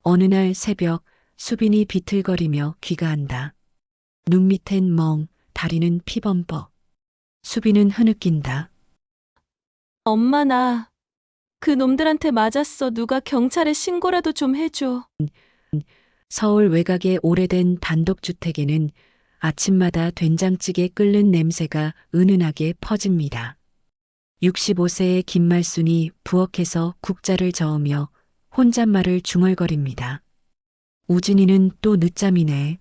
어느 날 새벽 수빈이 비틀거리며 귀가한다. 눈 밑엔 멍, 다리는 피범벅. 수빈은 흐느낀다. 엄마, 나 그 놈들한테 맞았어. 누가 경찰에 신고라도 좀 해줘. 서울 외곽의 오래된 단독주택에는 아침마다 된장찌개 끓는 냄새가 은은하게 퍼집니다. 65세의 김말순이 부엌에서 국자를 저으며 혼잣말을 중얼거립니다. 우진이는 또 늦잠이네.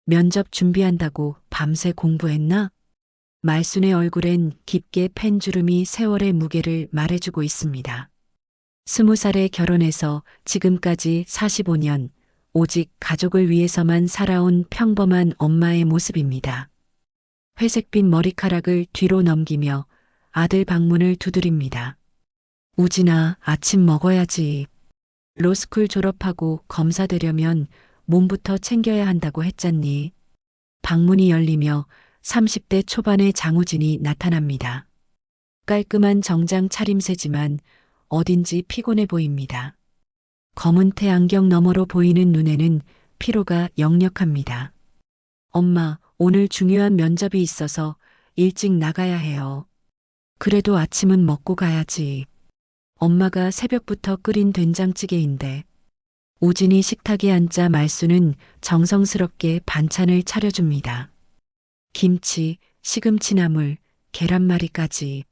면접 준비한다고 밤새 공부했나? 말순의 얼굴엔 깊게 팬 주름이 세월의 무게를 말해주고 있습니다. 20살에 결혼해서 지금까지 45년, 오직 가족을 위해서만 살아온 평범한 엄마의 모습입니다. 회색빛 머리카락을 뒤로 넘기며 아들 방문을 두드립니다. 우진아, 아침 먹어야지. 로스쿨 졸업하고 검사 되려면 몸부터 챙겨야 한다고 했잖니. 방문이 열리며 30대 초반의 장우진이 나타납니다. 깔끔한 정장 차림새지만 어딘지 피곤해 보입니다. 검은 테 안경 너머로 보이는 눈에는 피로가 역력합니다. 엄마, 오늘 중요한 면접이 있어서 일찍 나가야 해요. 그래도 아침은 먹고 가야지. 엄마가 새벽부터 끓인 된장찌개인데. 우진이 식탁에 앉자 말수는 정성스럽게 반찬을 차려줍니다. 김치, 시금치나물, 계란말이까지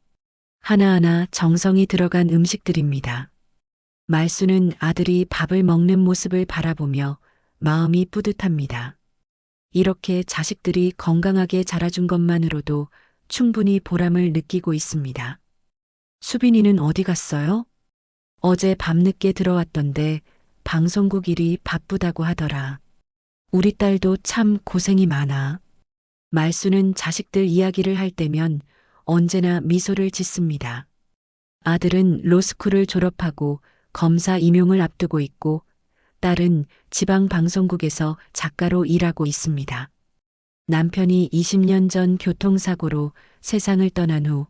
하나하나 정성이 들어간 음식들입니다. 말수는 아들이 밥을 먹는 모습을 바라보며 마음이 뿌듯합니다. 이렇게 자식들이 건강하게 자라준 것만으로도 충분히 보람을 느끼고 있습니다. 수빈이는 어디 갔어요? 어제 밤늦게 들어왔던데 방송국 일이 바쁘다고 하더라. 우리 딸도 참 고생이 많아. 말수는 자식들 이야기를 할 때면 언제나 미소를 짓습니다. 아들은 로스쿨을 졸업하고 검사 임용을 앞두고 있고 딸은 지방 방송국에서 작가로 일하고 있습니다. 남편이 20년 전 교통사고로 세상을 떠난 후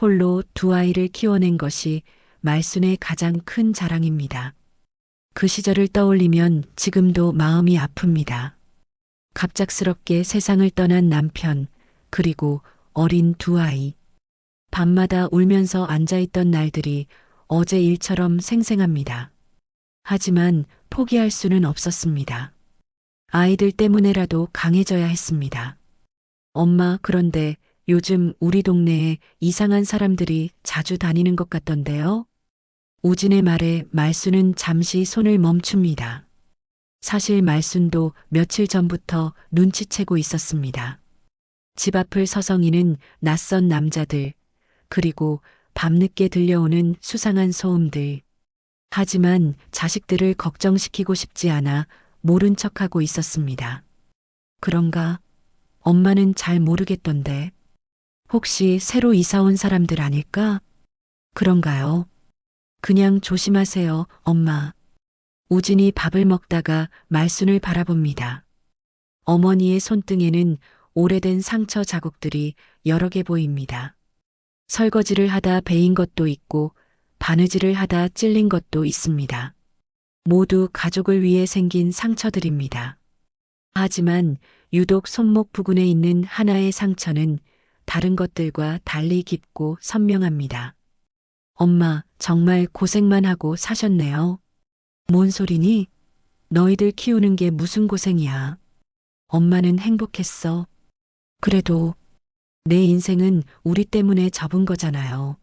홀로 두 아이를 키워낸 것이 말순의 가장 큰 자랑입니다. 그 시절을 떠올리면 지금도 마음이 아픕니다. 갑작스럽게 세상을 떠난 남편, 그리고 어린 두 아이. 밤마다 울면서 앉아있던 날들이 어제 일처럼 생생합니다. 하지만 포기할 수는 없었습니다. 아이들 때문에라도 강해져야 했습니다. 엄마, 그런데 요즘 우리 동네에 이상한 사람들이 자주 다니는 것 같던데요? 우진의 말에 말순은 잠시 손을 멈춥니다. 사실 말순도 며칠 전부터 눈치채고 있었습니다. 집 앞을 서성이는 낯선 남자들, 그리고 밤늦게 들려오는 수상한 소음들. 하지만 자식들을 걱정시키고 싶지 않아 모른 척하고 있었습니다. 그런가? 엄마는 잘 모르겠던데. 혹시 새로 이사 온 사람들 아닐까? 그런가요? 그냥 조심하세요, 엄마. 우진이 밥을 먹다가 말순을 바라봅니다. 어머니의 손등에는 오래된 상처 자국들이 여러 개 보입니다. 설거지를 하다 베인 것도 있고 바느질을 하다 찔린 것도 있습니다. 모두 가족을 위해 생긴 상처들입니다. 하지만 유독 손목 부근에 있는 하나의 상처는 다른 것들과 달리 깊고 선명합니다. 엄마, 정말 고생만 하고 사셨네요. 뭔 소리니? 너희들 키우는 게 무슨 고생이야. 엄마는 행복했어. 그래도 내 인생은 우리 때문에 접은 거잖아요.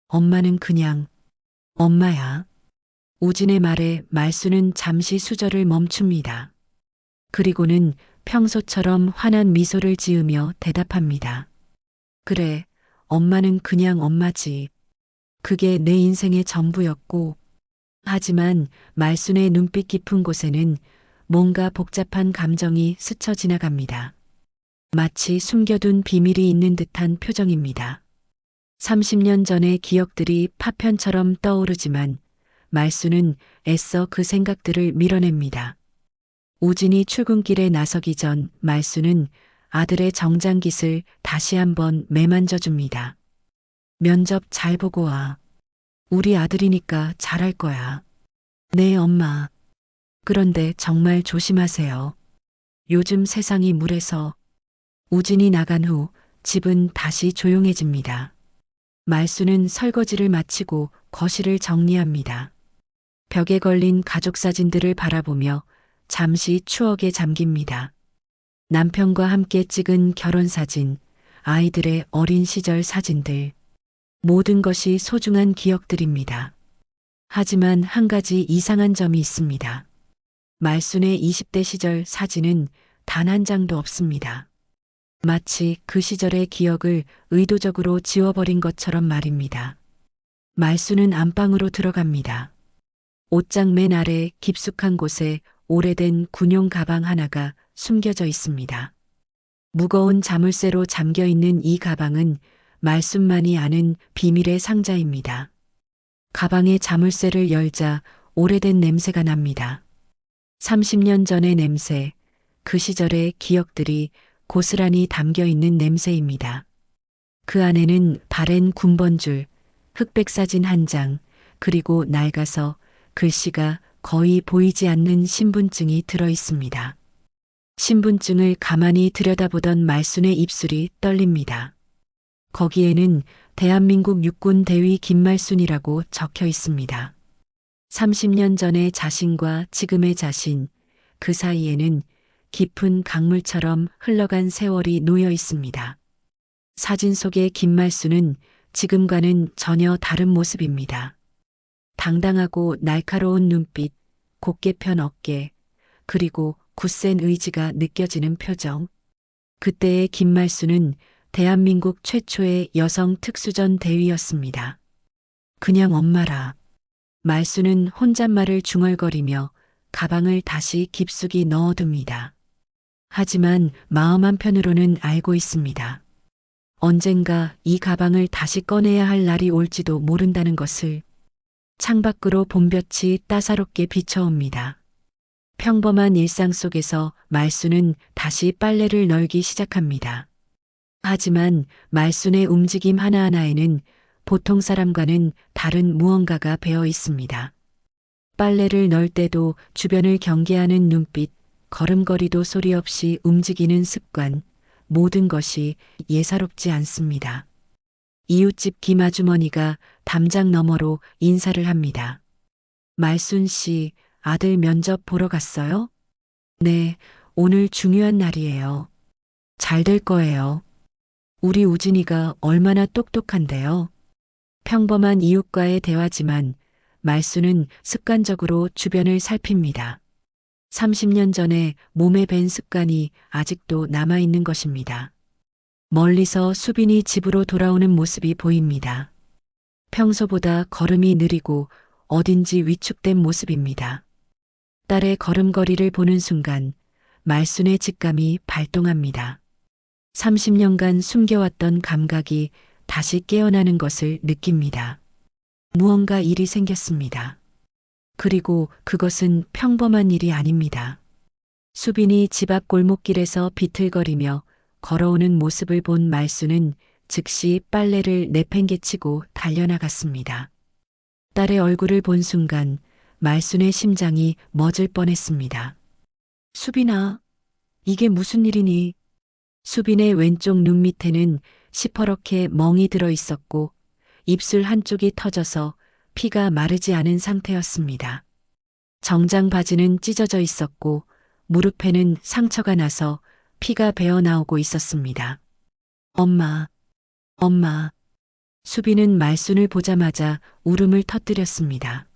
엄마는 그냥 엄마야. 우진의 말에 말수는 잠시 수절을 멈춥니다. 그리고는 평소처럼 환한 미소를 지으며 대답합니다. 그래, 엄마는 그냥 엄마지. 그게 내 인생의 전부였고. 하지만 말순의 눈빛 깊은 곳에는 뭔가 복잡한 감정이 스쳐 지나갑니다. 마치 숨겨둔 비밀이 있는 듯한 표정입니다. 30년 전의 기억들이 파편처럼 떠오르지만 말수는 애써 그 생각들을 밀어냅니다. 우진이 출근길에 나서기 전 말수는 아들의 정장깃을 다시 한번 매만져 줍니다. 면접 잘 보고 와. 우리 아들이니까 잘할 거야. 네, 엄마. 그런데 정말 조심하세요. 요즘 세상이 물에서 우진이 나간 후 집은 다시 조용해집니다. 말수는 설거지를 마치고 거실을 정리합니다. 벽에 걸린 가족 사진들을 바라보며 잠시 추억에 잠깁니다. 남편과 함께 찍은 결혼사진, 아이들의 어린 시절 사진들. 모든 것이 소중한 기억들입니다. 하지만 한 가지 이상한 점이 있습니다. 말순의 20대 시절 사진은 단 한 장도 없습니다. 마치 그 시절의 기억을 의도적으로 지워버린 것처럼 말입니다. 말순은 안방으로 들어갑니다. 옷장 맨 아래 깊숙한 곳에 오래된 군용 가방 하나가 숨겨져 있습니다. 무거운 자물쇠로 잠겨 있는 이 가방은 말순만이 아는 비밀의 상자입니다. 가방의 자물쇠를 열자 오래된 냄새가 납니다. 30년 전의 냄새, 그 시절의 기억들이 고스란히 담겨 있는 냄새입니다. 그 안에는 바랜 군번줄, 흑백 사진 한 장, 그리고 낡아서 글씨가 거의 보이지 않는 신분증이 들어 있습니다. 신분증을 가만히 들여다보던 말순의 입술이 떨립니다. 거기에는 대한민국 육군 대위 김말순이라고 적혀 있습니다. 30년 전의 자신과 지금의 자신, 그 사이에는 깊은 강물처럼 흘러간 세월이 놓여 있습니다. 사진 속의 김말순은 지금과는 전혀 다른 모습입니다. 당당하고 날카로운 눈빛, 곧게 편 어깨, 그리고 굳센 의지가 느껴지는 표정. 그때의 김말순은 대한민국 최초의 여성 특수전 대위였습니다. 그냥 엄마라. 말순은 혼잣말을 중얼거리며 가방을 다시 깊숙이 넣어둡니다. 하지만 마음 한편으로는 알고 있습니다. 언젠가 이 가방을 다시 꺼내야 할 날이 올지도 모른다는 것을. 창밖으로 봄볕이 따사롭게 비춰옵니다. 평범한 일상 속에서 말순은 다시 빨래를 널기 시작합니다. 하지만 말순의 움직임 하나하나에는 보통 사람과는 다른 무언가가 배어 있습니다. 빨래를 널 때도 주변을 경계하는 눈빛, 걸음걸이도 소리 없이 움직이는 습관, 모든 것이 예사롭지 않습니다. 이웃집 김 아주머니가 담장 너머로 인사를 합니다. 말순 씨, 아들 면접 보러 갔어요? 네, 오늘 중요한 날이에요. 잘 될 거예요. 우리 우진이가 얼마나 똑똑한데요. 평범한 이웃과의 대화지만 말순은 습관적으로 주변을 살핍니다. 30년 전에 몸에 밴 습관이 아직도 남아있는 것입니다. 멀리서 수빈이 집으로 돌아오는 모습이 보입니다. 평소보다 걸음이 느리고 어딘지 위축된 모습입니다. 딸의 걸음걸이를 보는 순간 말순의 직감이 발동합니다. 30년간 숨겨왔던 감각이 다시 깨어나는 것을 느낍니다. 무언가 일이 생겼습니다. 그리고 그것은 평범한 일이 아닙니다. 수빈이 집 앞 골목길에서 비틀거리며 걸어오는 모습을 본 말순은 즉시 빨래를 내팽개치고 달려나갔습니다. 딸의 얼굴을 본 순간 말순의 심장이 멎을 뻔했습니다. 수빈아, 이게 무슨 일이니? 수빈의 왼쪽 눈 밑에는 시퍼렇게 멍이 들어 있었고 입술 한쪽이 터져서 피가 마르지 않은 상태였습니다. 정장 바지는 찢어져 있었고 무릎에는 상처가 나서 피가 배어 나오고 있었습니다. 엄마, 엄마. 수빈은 말순을 보자마자 울음을 터뜨렸습니다.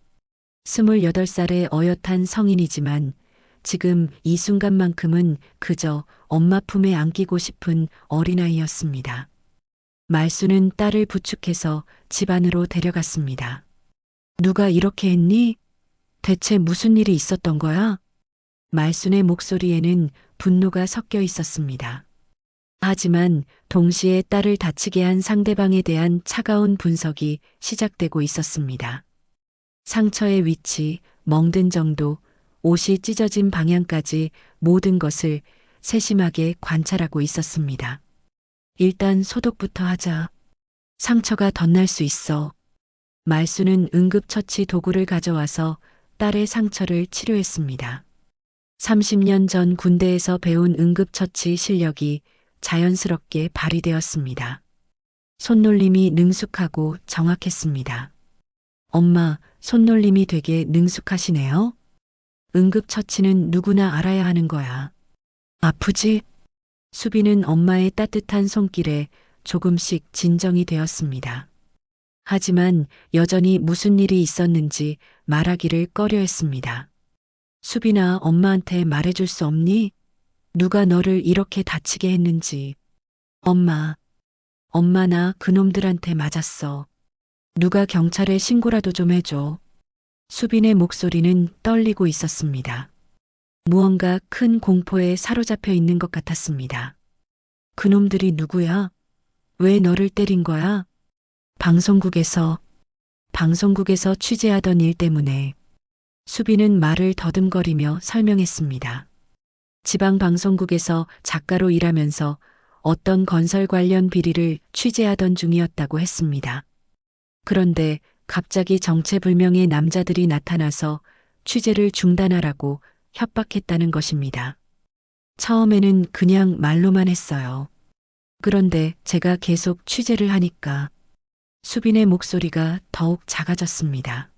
28살의 어엿한 성인이지만 지금 이 순간만큼은 그저 엄마 품에 안기고 싶은 어린아이였습니다. 말순은 딸을 부축해서 집 안으로 데려갔습니다. 누가 이렇게 했니? 대체 무슨 일이 있었던 거야? 말순의 목소리에는 분노가 섞여 있었습니다. 하지만 동시에 딸을 다치게 한 상대방에 대한 차가운 분석이 시작되고 있었습니다. 상처의 위치, 멍든 정도, 옷이 찢어진 방향까지 모든 것을 세심하게 관찰하고 있었습니다. 일단 소독부터 하자. 상처가 덧날 수 있어. 말순은 응급처치 도구를 가져와서 딸의 상처를 치료했습니다. 30년 전 군대에서 배운 응급처치 실력이 자연스럽게 발휘되었습니다. 손놀림이 능숙하고 정확했습니다. 엄마, 손놀림이 되게 능숙하시네요. 응급처치는 누구나 알아야 하는 거야. 아프지? 수빈은 엄마의 따뜻한 손길에 조금씩 진정이 되었습니다. 하지만 여전히 무슨 일이 있었는지 말하기를 꺼려했습니다. 수빈아, 엄마한테 말해줄 수 없니? 누가 너를 이렇게 다치게 했는지. 엄마, 나 그놈들한테 맞았어. 누가 경찰에 신고라도 좀 해줘. 수빈의 목소리는 떨리고 있었습니다. 무언가 큰 공포에 사로잡혀 있는 것 같았습니다. 그놈들이 누구야? 왜 너를 때린 거야? 방송국에서 취재하던 일 때문에. 수빈은 말을 더듬거리며 설명했습니다. 지방 방송국에서 작가로 일하면서 어떤 건설 관련 비리를 취재하던 중이었다고 했습니다. 그런데 갑자기 정체불명의 남자들이 나타나서 취재를 중단하라고 협박했다는 것입니다. 처음에는 그냥 말로만 했어요. 그런데 제가 계속 취재를 하니까 수빈의 목소리가 더욱 작아졌습니다.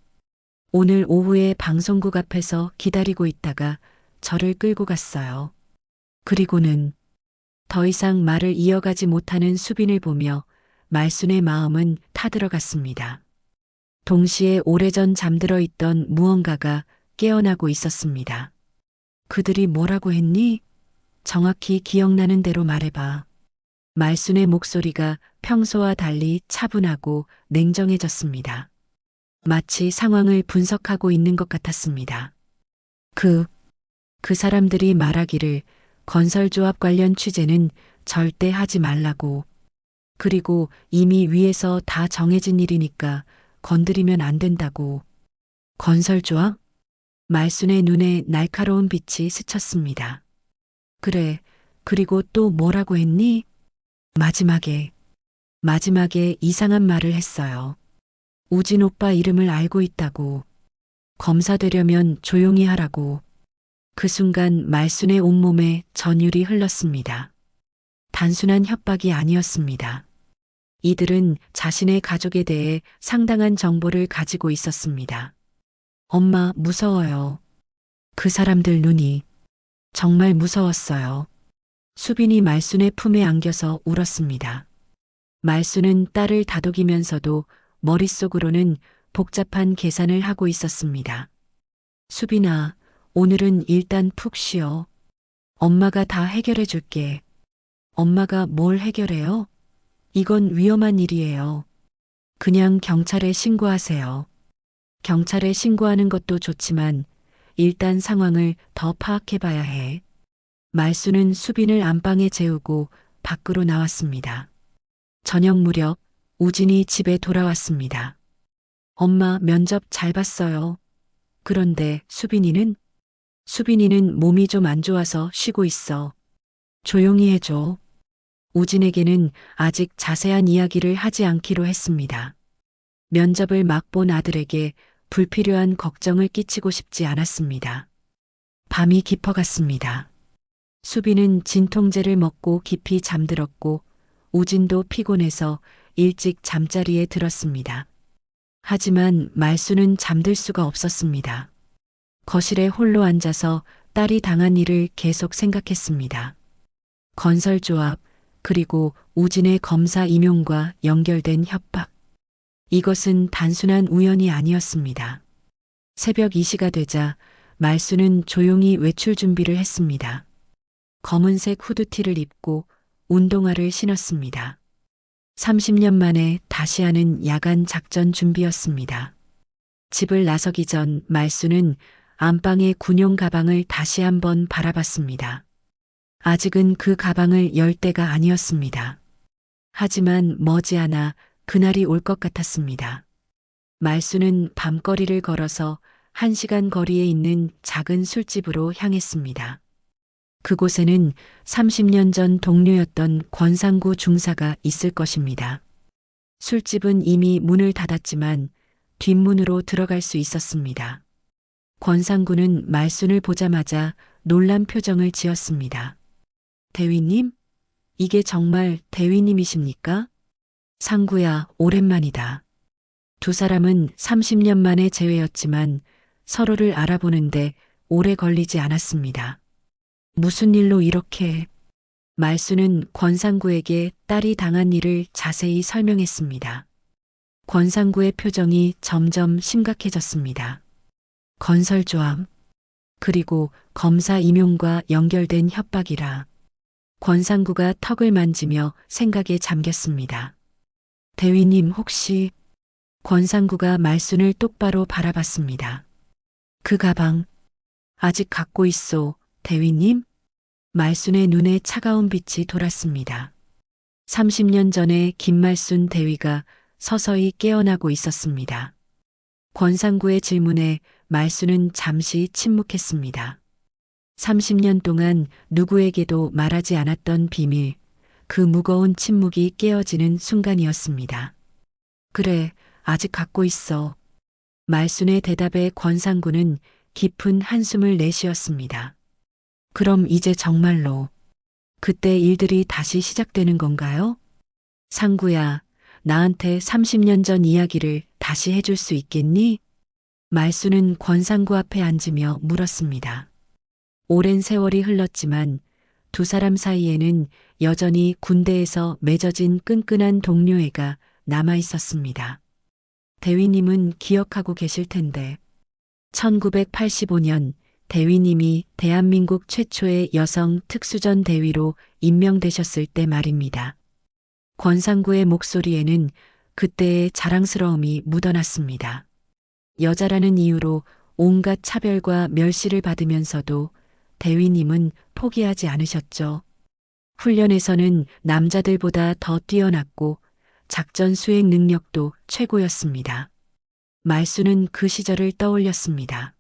오늘 오후에 방송국 앞에서 기다리고 있다가 저를 끌고 갔어요. 그리고는 더 이상 말을 이어가지 못하는 수빈을 보며 말순의 마음은 타들어갔습니다. 동시에 오래전 잠들어 있던 무언가가 깨어나고 있었습니다. 그들이 뭐라고 했니? 정확히 기억나는 대로 말해봐. 말순의 목소리가 평소와 달리 차분하고 냉정해졌습니다. 마치 상황을 분석하고 있는 것 같았습니다. 그 사람들이 말하기를 건설조합 관련 취재는 절대 하지 말라고. 그리고 이미 위에서 다 정해진 일이니까 건드리면 안 된다고. 건설조합? 말순의 눈에 날카로운 빛이 스쳤습니다. 그래, 그리고 또 뭐라고 했니? 마지막에 이상한 말을 했어요. 우진 오빠 이름을 알고 있다고. 검사 되려면 조용히 하라고. 그 순간 말순의 온몸에 전율이 흘렀습니다. 단순한 협박이 아니었습니다. 이들은 자신의 가족에 대해 상당한 정보를 가지고 있었습니다. 엄마, 무서워요. 그 사람들 눈이 정말 무서웠어요. 수빈이 말순의 품에 안겨서 울었습니다. 말순은 딸을 다독이면서도 머릿속으로는 복잡한 계산을 하고 있었습니다. 수빈아, 오늘은 일단 푹 쉬어. 엄마가 다 해결해 줄게. 엄마가 뭘 해결해요? 이건 위험한 일이에요. 그냥 경찰에 신고하세요. 경찰에 신고하는 것도 좋지만 일단 상황을 더 파악해 봐야 해. 말순은 수빈을 안방에 재우고 밖으로 나왔습니다. 저녁 무렵 우진이 집에 돌아왔습니다. 엄마, 면접 잘 봤어요. 그런데 수빈이는 몸이 좀 안 좋아서 쉬고 있어. 조용히 해줘. 우진에게는 아직 자세한 이야기를 하지 않기로 했습니다. 면접을 막 본 아들에게 불필요한 걱정을 끼치고 싶지 않았습니다. 밤이 깊어갔습니다. 수빈은 진통제를 먹고 깊이 잠들었고 우진도 피곤해서 일찍 잠자리에 들었습니다. 하지만 말순은 잠들 수가 없었습니다. 거실에 홀로 앉아서 딸이 당한 일을 계속 생각했습니다. 건설조합, 그리고 우진의 검사 임용과 연결된 협박. 이것은 단순한 우연이 아니었습니다. 새벽 2시가 되자 말순은 조용히 외출 준비를 했습니다. 검은색 후드티를 입고 운동화를 신었습니다. 30년 만에 다시 하는 야간 작전 준비였습니다. 집을 나서기 전 말순은 안방의 군용 가방을 다시 한번 바라봤습니다. 아직은 그 가방을 열 때가 아니었습니다. 하지만 머지않아 그날이 올 것 같았습니다. 말순은 밤거리를 걸어서 1시간 거리에 있는 작은 술집으로 향했습니다. 그곳에는 30년 전 동료였던 권상구 중사가 있을 것입니다. 술집은 이미 문을 닫았지만 뒷문으로 들어갈 수 있었습니다. 권상구는 말순을 보자마자 놀란 표정을 지었습니다. 대위님? 이게 정말 대위님이십니까? 상구야, 오랜만이다. 두 사람은 30년 만의 재회였지만 서로를 알아보는데 오래 걸리지 않았습니다. 무슨 일로 이렇게? 말순은 권상구에게 딸이 당한 일을 자세히 설명했습니다. 권상구의 표정이 점점 심각해졌습니다. 건설조합, 그리고 검사 임용과 연결된 협박이라. 권상구가 턱을 만지며 생각에 잠겼습니다. 대위님 혹시? 권상구가 말순을 똑바로 바라봤습니다. 그 가방 아직 갖고 있소, 대위님? 말순의 눈에 차가운 빛이 돌았습니다. 30년 전에 김말순 대위가 서서히 깨어나고 있었습니다. 권상구의 질문에 말순은 잠시 침묵했습니다. 30년 동안 누구에게도 말하지 않았던 비밀, 그 무거운 침묵이 깨어지는 순간이었습니다. 그래, 아직 갖고 있어. 말순의 대답에 권상구는 깊은 한숨을 내쉬었습니다. 그럼 이제 정말로 그때 일들이 다시 시작되는 건가요? 상구야, 나한테 30년 전 이야기를 다시 해줄 수 있겠니? 말순은 권상구 앞에 앉으며 물었습니다. 오랜 세월이 흘렀지만 두 사람 사이에는 여전히 군대에서 맺어진 끈끈한 동료애가 남아 있었습니다. 대위님은 기억하고 계실 텐데 1985년 대위님이 대한민국 최초의 여성 특수전 대위로 임명되셨을 때 말입니다. 권상구의 목소리에는 그때의 자랑스러움이 묻어났습니다. 여자라는 이유로 온갖 차별과 멸시를 받으면서도 대위님은 포기하지 않으셨죠. 훈련에서는 남자들보다 더 뛰어났고 작전 수행 능력도 최고였습니다. 말순은 그 시절을 떠올렸습니다.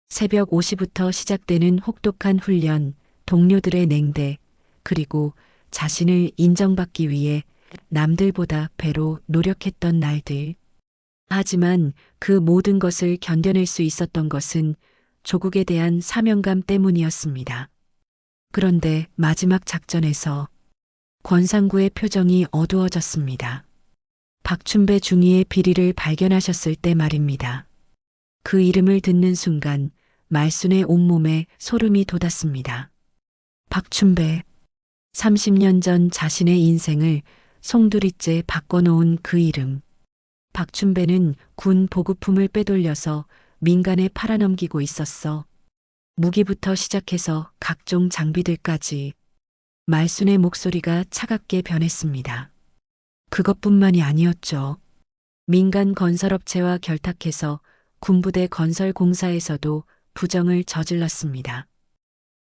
새벽 5시부터 시작되는 혹독한 훈련, 동료들의 냉대, 그리고 자신을 인정받기 위해 남들보다 배로 노력했던 날들. 하지만 그 모든 것을 견뎌낼 수 있었던 것은 조국에 대한 사명감 때문이었습니다. 그런데 마지막 작전에서 권상구의 표정이 어두워졌습니다. 박춘배 중위의 비리를 발견하셨을 때 말입니다. 그 이름을 듣는 순간 말순의 온몸에 소름이 돋았습니다. 박춘배, 30년 전 자신의 인생을 송두리째 바꿔놓은 그 이름. 박춘배는 군 보급품을 빼돌려서 민간에 팔아넘기고 있었어. 무기부터 시작해서 각종 장비들까지. 말순의 목소리가 차갑게 변했습니다. 그것뿐만이 아니었죠. 민간 건설업체와 결탁해서 군부대 건설공사에서도 부정을 저질렀습니다.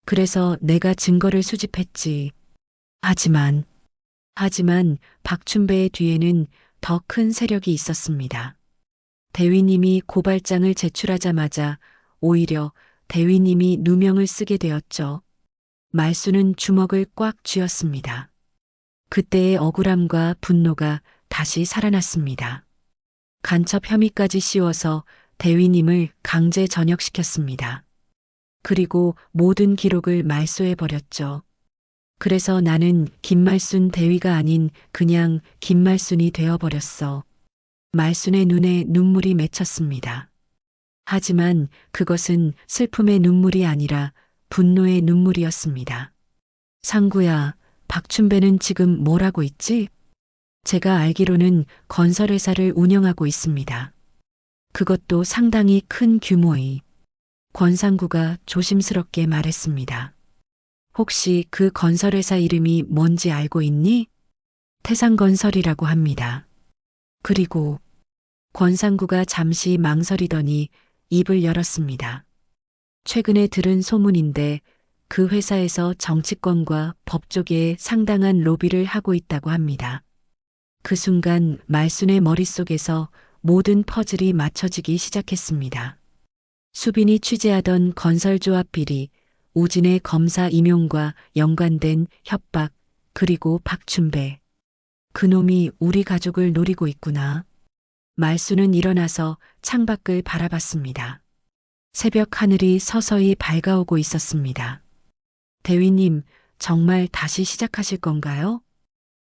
그래서 내가 증거를 수집했지. 하지만 박춘배의 뒤에는 더 큰 세력이 있었습니다. 대위님이 고발장을 제출하자마자 오히려 대위님이 누명을 쓰게 되었죠. 말순은 주먹을 꽉 쥐었습니다. 그때의 억울함과 분노가 다시 살아났습니다. 간첩 혐의까지 씌워서 대위님을 강제 전역시켰습니다. 그리고 모든 기록을 말소해버렸죠. 그래서 나는 김말순 대위가 아닌 그냥 김말순이 되어버렸어. 말순의 눈에 눈물이 맺혔습니다. 하지만 그것은 슬픔의 눈물이 아니라 분노의 눈물이었습니다. 상구야, 박춘배는 지금 뭘 하고 있지? 제가 알기로는 건설회사를 운영하고 있습니다. 그것도 상당히 큰 규모의. 권상구가 조심스럽게 말했습니다. 혹시 그 건설회사 이름이 뭔지 알고 있니? 태상건설이라고 합니다. 그리고 권상구가 잠시 망설이더니 입을 열었습니다. 최근에 들은 소문인데 그 회사에서 정치권과 법조계에 상당한 로비를 하고 있다고 합니다. 그 순간 말순의 머릿속에서 모든 퍼즐이 맞춰지기 시작했습니다. 수빈이 취재하던 건설조합 비리, 우진의 검사 임용과 연관된 협박, 그리고 박춘배. 그놈이 우리 가족을 노리고 있구나. 말순은 일어나서 창밖을 바라봤습니다. 새벽 하늘이 서서히 밝아오고 있었습니다. 대위님, 정말 다시 시작하실 건가요?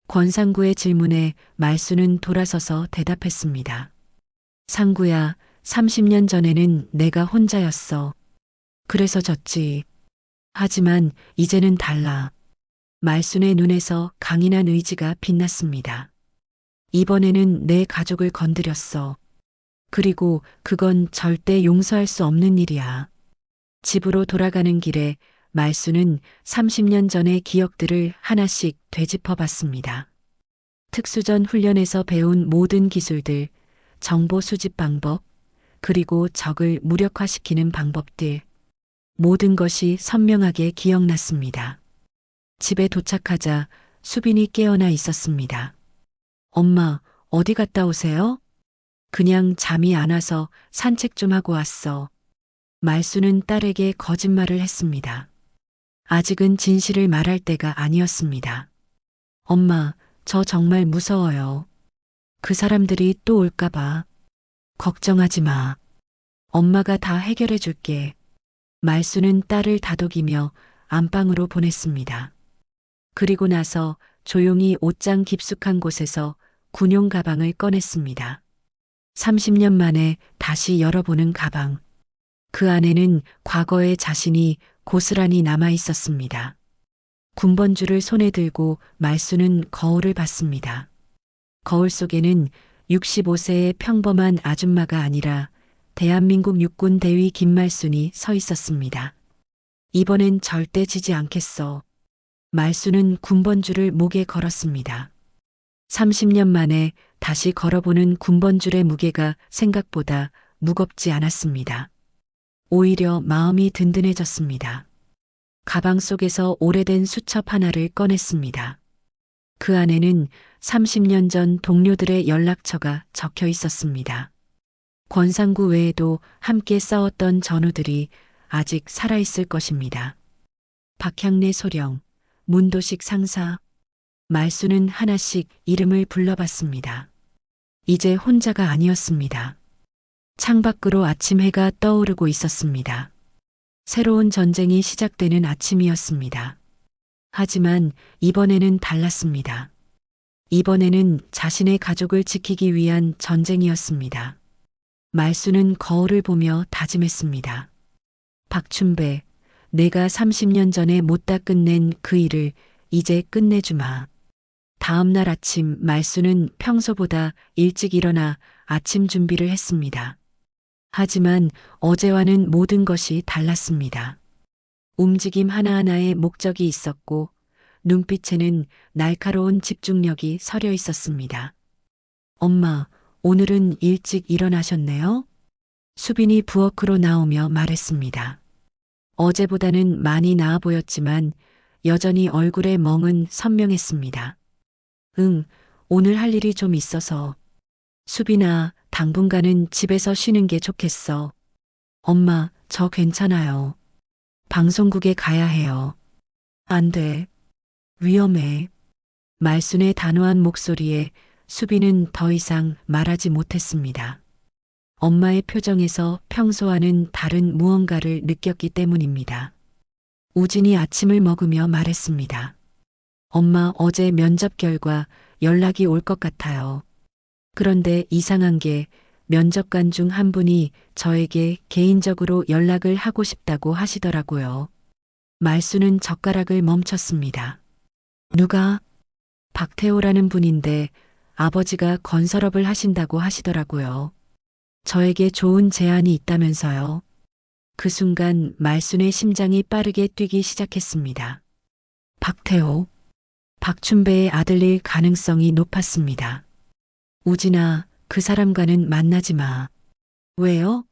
권상구의 질문에 말수는 돌아서서 대답했습니다. 상구야, 30년 전에는 내가 혼자였어. 그래서 졌지. 하지만 이제는 달라. 말순의 눈에서 강인한 의지가 빛났습니다. 이번에는 내 가족을 건드렸어. 그리고 그건 절대 용서할 수 없는 일이야. 집으로 돌아가는 길에 말수는 30년 전의 기억들을 하나씩 되짚어 봤습니다. 특수전 훈련에서 배운 모든 기술들, 정보 수집 방법, 그리고 적을 무력화시키는 방법들, 모든 것이 선명하게 기억났습니다. 집에 도착하자 수빈이 깨어나 있었습니다. 엄마, 어디 갔다 오세요? 그냥 잠이 안 와서 산책 좀 하고 왔어. 말수는 딸에게 거짓말을 했습니다. 아직은 진실을 말할 때가 아니었습니다. 엄마, 저 정말 무서워요. 그 사람들이 또 올까봐. 걱정하지 마. 엄마가 다 해결해 줄게. 말수는 딸을 다독이며 안방으로 보냈습니다. 그리고 나서 조용히 옷장 깊숙한 곳에서 군용 가방을 꺼냈습니다. 30년 만에 다시 열어보는 가방. 그 안에는 과거의 자신이 고스란히 남아 있었습니다. 군번줄을 손에 들고 말수는 거울을 봤습니다. 거울 속에는 65세의 평범한 아줌마가 아니라 대한민국 육군 대위 김말순이 서 있었습니다. 이번엔 절대 지지 않겠어. 말수는 군번줄을 목에 걸었습니다. 30년 만에 다시 걸어보는 군번줄의 무게가 생각보다 무겁지 않았습니다. 오히려 마음이 든든해졌습니다. 가방 속에서 오래된 수첩 하나를 꺼냈습니다. 그 안에는 30년 전 동료들의 연락처가 적혀 있었습니다. 권상구 외에도 함께 싸웠던 전우들이 아직 살아있을 것입니다. 박향래 소령, 문도식 상사, 말수는 하나씩 이름을 불러봤습니다. 이제 혼자가 아니었습니다. 창밖으로 아침 해가 떠오르고 있었습니다. 새로운 전쟁이 시작되는 아침이었습니다. 하지만 이번에는 달랐습니다. 이번에는 자신의 가족을 지키기 위한 전쟁이었습니다. 말수는 거울을 보며 다짐했습니다. 박춘배, 내가 30년 전에 못다 끝낸 그 일을 이제 끝내주마. 다음 날 아침 말수는 평소보다 일찍 일어나 아침 준비를 했습니다. 하지만 어제와는 모든 것이 달랐습니다. 움직임 하나하나에 목적이 있었고 눈빛에는 날카로운 집중력이 서려 있었습니다. 엄마, 오늘은 일찍 일어나셨네요? 수빈이 부엌으로 나오며 말했습니다. 어제보다는 많이 나아 보였지만 여전히 얼굴의 멍은 선명했습니다. 응, 오늘 할 일이 좀 있어서. 수빈아, 당분간은 집에서 쉬는 게 좋겠어. 엄마, 저 괜찮아요. 방송국에 가야 해요. 안 돼. 위험해. 말순의 단호한 목소리에 수빈은 더 이상 말하지 못했습니다. 엄마의 표정에서 평소와는 다른 무언가를 느꼈기 때문입니다. 우진이 아침을 먹으며 말했습니다. 엄마, 어제 면접 결과 연락이 올 것 같아요. 그런데 이상한 게 면접관 중 한 분이 저에게 개인적으로 연락을 하고 싶다고 하시더라고요. 말수는 젓가락을 멈췄습니다. 누가? 박태호라는 분인데 아버지가 건설업을 하신다고 하시더라고요. 저에게 좋은 제안이 있다면서요. 그 순간 말순의 심장이 빠르게 뛰기 시작했습니다. 박태호, 박춘배의 아들일 가능성이 높았습니다. 우진아, 그 사람과는 만나지 마. 왜요?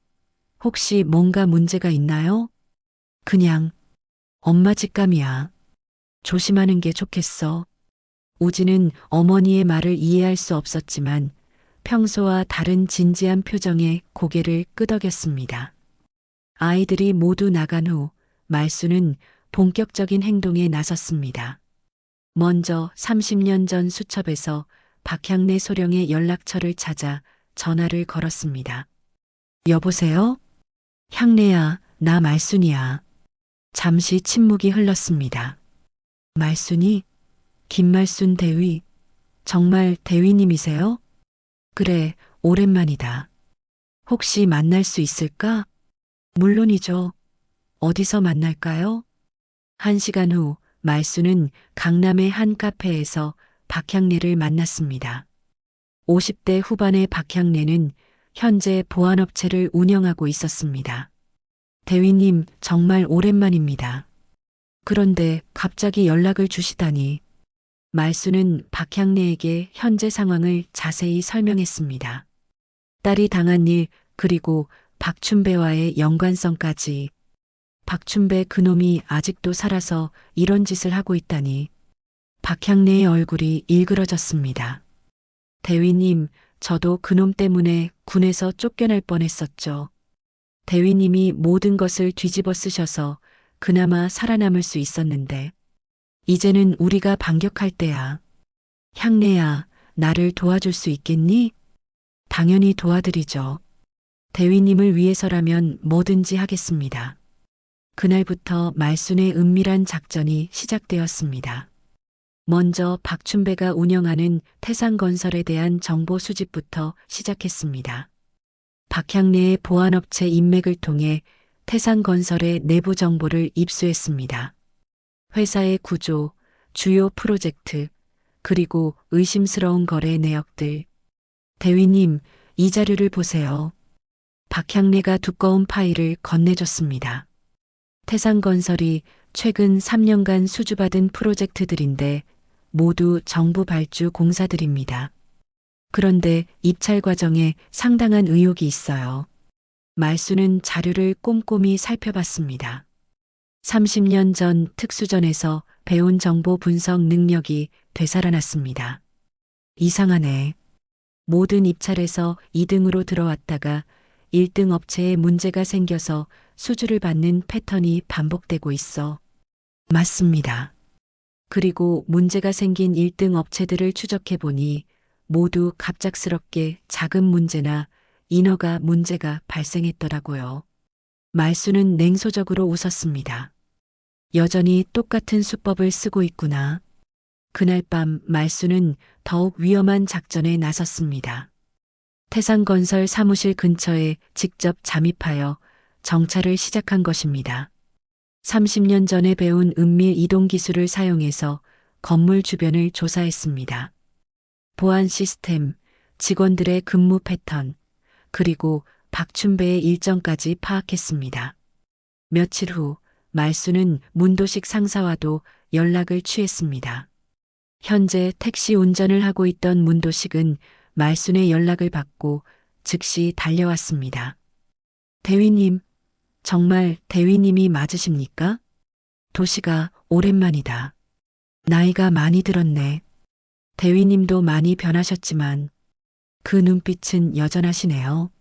혹시 뭔가 문제가 있나요? 그냥 엄마 직감이야. 조심하는 게 좋겠어. 우진은 어머니의 말을 이해할 수 없었지만 평소와 다른 진지한 표정에 고개를 끄덕였습니다. 아이들이 모두 나간 후 말수는 본격적인 행동에 나섰습니다. 먼저 30년 전 수첩에서 박향래 소령의 연락처를 찾아 전화를 걸었습니다. 여보세요? 향내야, 나 말순이야. 잠시 침묵이 흘렀습니다. 말순이? 김말순 대위? 정말 대위님이세요? 그래, 오랜만이다. 혹시 만날 수 있을까? 물론이죠. 어디서 만날까요? 1시간 후 말수는 강남의 한 카페에서 박향래를 만났습니다. 50대 후반의 박향래는 현재 보안업체를 운영하고 있었습니다. 대위님, 정말 오랜만입니다. 그런데 갑자기 연락을 주시다니. 말수는 박향래에게 현재 상황을 자세히 설명했습니다. 딸이 당한 일, 그리고 박춘배와의 연관성까지. 박춘배 그놈이 아직도 살아서 이런 짓을 하고 있다니. 박향래의 얼굴이 일그러졌습니다. 대위님, 저도 그놈 때문에 군에서 쫓겨날 뻔했었죠. 대위님이 모든 것을 뒤집어 쓰셔서 그나마 살아남을 수 있었는데, 이제는 우리가 반격할 때야. 향래야, 나를 도와줄 수 있겠니? 당연히 도와드리죠. 대위님을 위해서라면 뭐든지 하겠습니다. 그날부터 말순의 은밀한 작전이 시작되었습니다. 먼저 박춘배가 운영하는 태산건설에 대한 정보 수집부터 시작했습니다. 박향래의 보안업체 인맥을 통해 태산건설의 내부 정보를 입수했습니다. 회사의 구조, 주요 프로젝트, 그리고 의심스러운 거래 내역들. 대위님, 이 자료를 보세요. 박향래가 두꺼운 파일을 건네줬습니다. 태산건설이 최근 3년간 수주받은 프로젝트들인데 모두 정부 발주 공사들입니다. 그런데 입찰 과정에 상당한 의혹이 있어요. 말수는 자료를 꼼꼼히 살펴봤습니다. 30년 전 특수전에서 배운 정보 분석 능력이 되살아났습니다. 이상하네. 모든 입찰에서 2등으로 들어왔다가 1등 업체에 문제가 생겨서 수주를 받는 패턴이 반복되고 있어. 맞습니다. 그리고 문제가 생긴 1등 업체들을 추적해보니 모두 갑작스럽게 자금 문제나 인허가 문제가 발생했더라고요. 말수는 냉소적으로 웃었습니다. 여전히 똑같은 수법을 쓰고 있구나. 그날 밤 말수는 더욱 위험한 작전에 나섰습니다. 태산건설 사무실 근처에 직접 잠입하여 정찰을 시작한 것입니다. 30년 전에 배운 은밀 이동 기술을 사용해서 건물 주변을 조사했습니다. 보안 시스템, 직원들의 근무 패턴, 그리고 박춘배의 일정까지 파악했습니다. 며칠 후 말수는 문도식 상사와도 연락을 취했습니다. 현재 택시 운전을 하고 있던 문도식은 말순의 연락을 받고 즉시 달려왔습니다. 대위님, 정말 대위님이 맞으십니까? 도시가 오랜만이다. 나이가 많이 들었네. 대위님도 많이 변하셨지만 그 눈빛은 여전하시네요.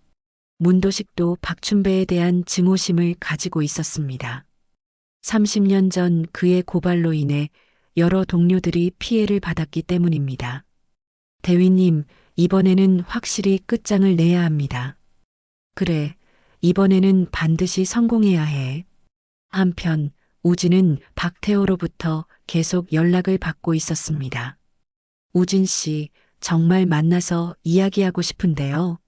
문도식도 박춘배에 대한 증오심을 가지고 있었습니다. 30년 전 그의 고발로 인해 여러 동료들이 피해를 받았기 때문입니다. 대위님, 이번에는 확실히 끝장을 내야 합니다. 그래, 이번에는 반드시 성공해야 해. 한편 우진은 박태호로부터 계속 연락을 받고 있었습니다. 우진 씨, 정말 만나서 이야기하고 싶은데요.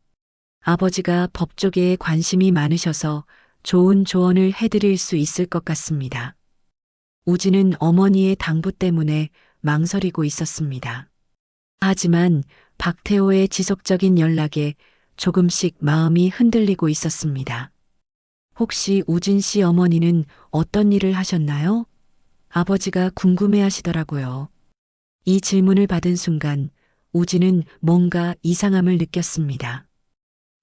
아버지가 법 쪽에 관심이 많으셔서 좋은 조언을 해드릴 수 있을 것 같습니다. 우진은 어머니의 당부 때문에 망설이고 있었습니다. 하지만 박태호의 지속적인 연락에 조금씩 마음이 흔들리고 있었습니다. 혹시 우진 씨 어머니는 어떤 일을 하셨나요? 아버지가 궁금해 하시더라고요. 이 질문을 받은 순간 우진은 뭔가 이상함을 느꼈습니다.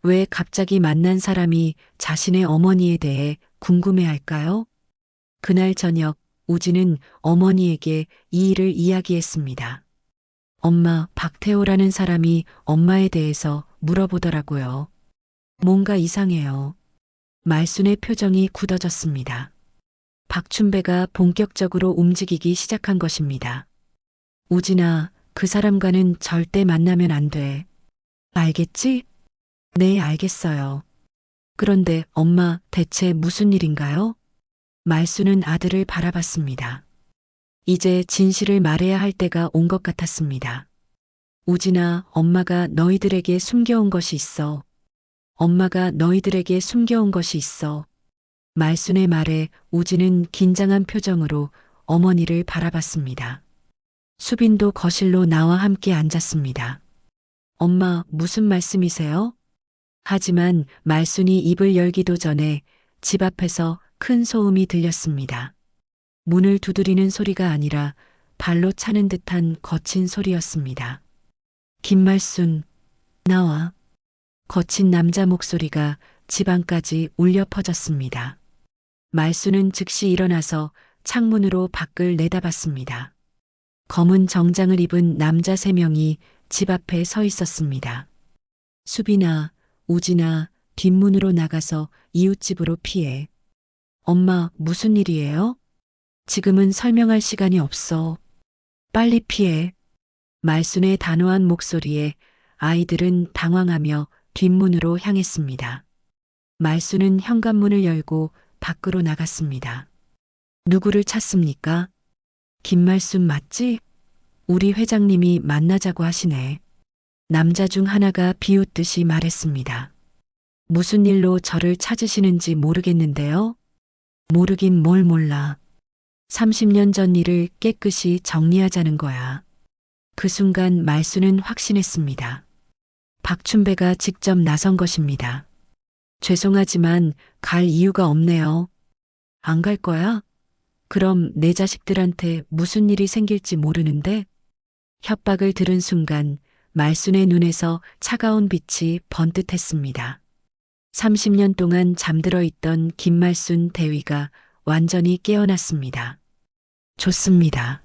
왜 갑자기 만난 사람이 자신의 어머니에 대해 궁금해 할까요? 그날 저녁 우진은 어머니에게 이 일을 이야기했습니다. 엄마, 박태호라는 사람이 엄마에 대해서 물어보더라고요. 뭔가 이상해요. 말순의 표정이 굳어졌습니다. 박춘배가 본격적으로 움직이기 시작한 것입니다. 우진아, 그 사람과는 절대 만나면 안 돼. 알겠지? 네, 알겠어요. 그런데 엄마, 대체 무슨 일인가요? 말수는 아들을 바라봤습니다. 이제 진실을 말해야 할 때가 온 것 같았습니다. 우진아, 엄마가 너희들에게 숨겨온 것이 있어. 엄마가 너희들에게 숨겨온 것이 있어. 말순의 말에 우진은 긴장한 표정으로 어머니를 바라봤습니다. 수빈도 거실로 나와 함께 앉았습니다. 엄마, 무슨 말씀이세요? 하지만 말순이 입을 열기도 전에 집 앞에서 큰 소음이 들렸습니다. 문을 두드리는 소리가 아니라 발로 차는 듯한 거친 소리였습니다. 김말순, 나와. 거친 남자 목소리가 집 안까지 울려 퍼졌습니다. 말순은 즉시 일어나서 창문으로 밖을 내다봤습니다. 검은 정장을 입은 남자 3명이 집 앞에 서 있었습니다. 수빈아, 우진아, 뒷문으로 나가서 이웃집으로 피해. 엄마, 무슨 일이에요? 지금은 설명할 시간이 없어. 빨리 피해. 말순의 단호한 목소리에 아이들은 당황하며 뒷문으로 향했습니다. 말순은 현관문을 열고 밖으로 나갔습니다. 누구를 찾습니까? 김말순 맞지? 우리 회장님이 만나자고 하시네. 남자 중 하나가 비웃듯이 말했습니다. 무슨 일로 저를 찾으시는지 모르겠는데요? 모르긴 뭘 몰라. 30년 전 일을 깨끗이 정리하자는 거야. 그 순간 말수는 확신했습니다. 박춘배가 직접 나선 것입니다. 죄송하지만 갈 이유가 없네요. 안 갈 거야? 그럼 내 자식들한테 무슨 일이 생길지 모르는데? 협박을 들은 순간 말순의 눈에서 차가운 빛이 번뜩했습니다. 30년 동안 잠들어 있던 김말순 대위가 완전히 깨어났습니다. 좋습니다.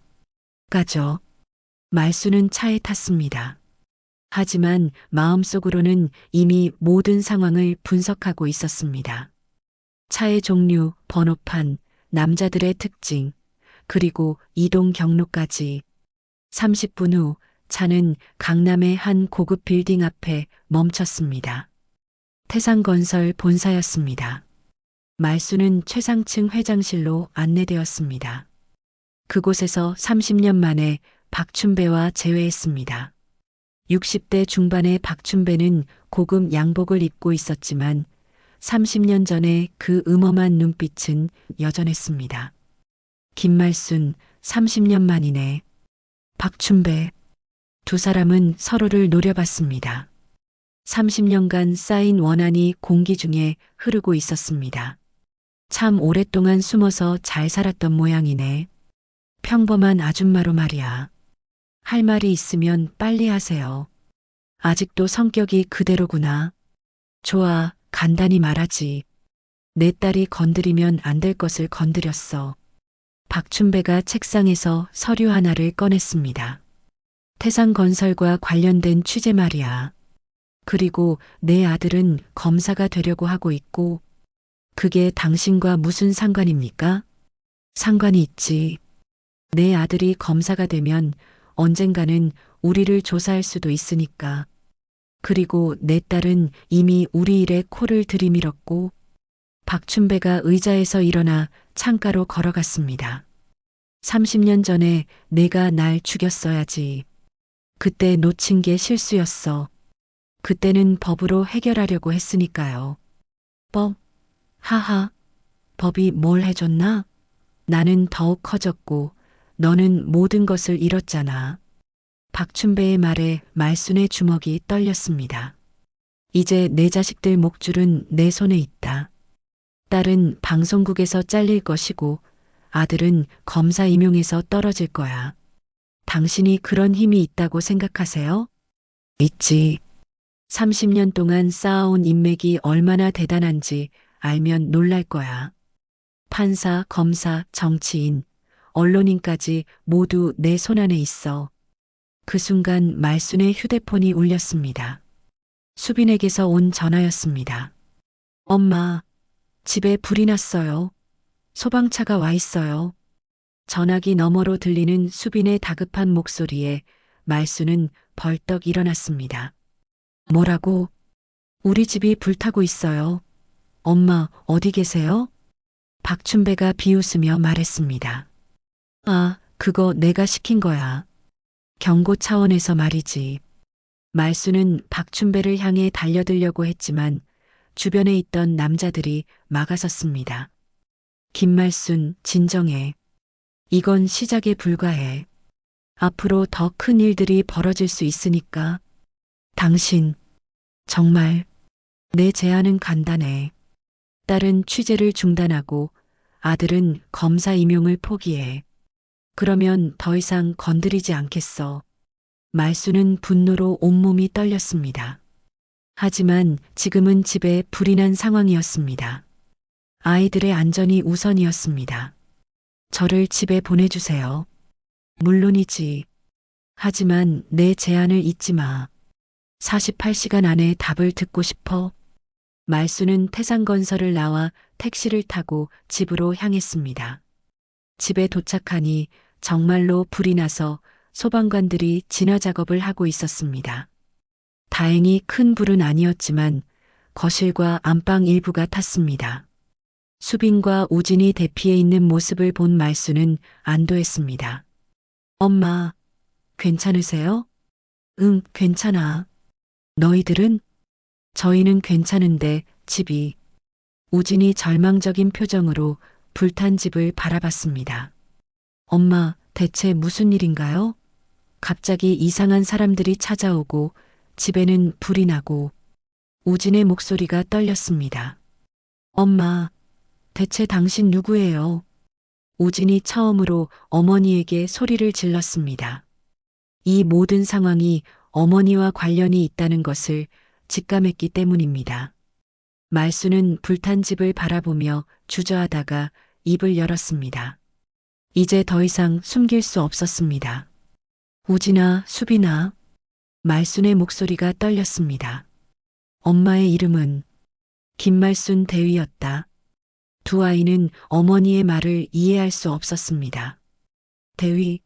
가죠. 말순은 차에 탔습니다. 하지만 마음속으로는 이미 모든 상황을 분석하고 있었습니다. 차의 종류, 번호판, 남자들의 특징, 그리고 이동 경로까지. 30분 후 차는 강남의 한 고급 빌딩 앞에 멈췄습니다. 태상건설 본사였습니다. 말수는 최상층 회장실로 안내되었습니다. 그곳에서 30년 만에 박춘배와 재회했습니다. 60대 중반의 박춘배는 고급 양복을 입고 있었지만 30년 전에 그 음험한 눈빛은 여전했습니다. 김말순, 30년 만이네. 박춘배. 두 사람은 서로를 노려봤습니다. 30년간 쌓인 원한이 공기 중에 흐르고 있었습니다. 참 오랫동안 숨어서 잘 살았던 모양이네. 평범한 아줌마로 말이야. 할 말이 있으면 빨리 하세요. 아직도 성격이 그대로구나. 좋아, 간단히 말하지. 내 딸이 건드리면 안 될 것을 건드렸어. 박춘배가 책상에서 서류 하나를 꺼냈습니다. 태상건설과 관련된 취재 말이야. 그리고 내 아들은 검사가 되려고 하고 있고, 그게 당신과 무슨 상관입니까? 상관이 있지. 내 아들이 검사가 되면 언젠가는 우리를 조사할 수도 있으니까. 그리고 내 딸은 이미 우리 일에 코를 들이밀었고, 박춘배가 의자에서 일어나 창가로 걸어갔습니다. 30년 전에 내가 날 죽였어야지. 그때 놓친 게 실수였어. 그때는 법으로 해결하려고 했으니까요. 법? 하하. 법이 뭘 해줬나? 나는 더욱 커졌고 너는 모든 것을 잃었잖아. 박춘배의 말에 말순의 주먹이 떨렸습니다. 이제 내 자식들 목줄은 내 손에 있다. 딸은 방송국에서 잘릴 것이고 아들은 검사 임용에서 떨어질 거야. 당신이 그런 힘이 있다고 생각하세요? 있지. 30년 동안 쌓아온 인맥이 얼마나 대단한지 알면 놀랄 거야. 판사, 검사, 정치인, 언론인까지 모두 내 손안에 있어. 그 순간 말순의 휴대폰이 울렸습니다. 수빈에게서 온 전화였습니다. 엄마, 집에 불이 났어요. 소방차가 와 있어요. 전화기 너머로 들리는 수빈의 다급한 목소리에 말순은 벌떡 일어났습니다. 뭐라고? 우리 집이 불타고 있어요. 엄마, 어디 계세요? 박춘배가 비웃으며 말했습니다. 아, 그거 내가 시킨 거야. 경고 차원에서 말이지. 말수는 박춘배를 향해 달려들려고 했지만 주변에 있던 남자들이 막아섰습니다. 김말순, 진정해. 이건 시작에 불과해. 앞으로 더 큰 일들이 벌어질 수 있으니까. 당신, 정말, 내 제안은 간단해. 딸은 취재를 중단하고 아들은 검사 임용을 포기해. 그러면 더 이상 건드리지 않겠어. 말수는 분노로 온몸이 떨렸습니다. 하지만 지금은 집에 불이 난 상황이었습니다. 아이들의 안전이 우선이었습니다. 저를 집에 보내주세요. 물론이지. 하지만 내 제안을 잊지 마. 48시간 안에 답을 듣고 싶어. 말수는 태산건설을 나와 택시를 타고 집으로 향했습니다. 집에 도착하니 정말로 불이 나서 소방관들이 진화 작업을 하고 있었습니다. 다행히 큰 불은 아니었지만 거실과 안방 일부가 탔습니다. 수빈과 우진이 대피해 있는 모습을 본 말수는 안도했습니다. 엄마, 괜찮으세요? 응, 괜찮아. 너희들은? 저희는 괜찮은데 집이. 우진이 절망적인 표정으로 불탄 집을 바라봤습니다. 엄마, 대체 무슨 일인가요? 갑자기 이상한 사람들이 찾아오고 집에는 불이 나고 우진의 목소리가 떨렸습니다. 엄마, 대체 당신 누구예요? 우진이 처음으로 어머니에게 소리를 질렀습니다. 이 모든 상황이 어머니와 관련이 있다는 것을 직감했기 때문입니다. 말수는 불탄 집을 바라보며 주저하다가 입을 열었습니다. 이제 더 이상 숨길 수 없었습니다. 우진아, 수빈아. 말순의 목소리가 떨렸습니다. 엄마의 이름은 김말순 대위였다. 두 아이는 어머니의 말을 이해할 수 없었습니다. 대위,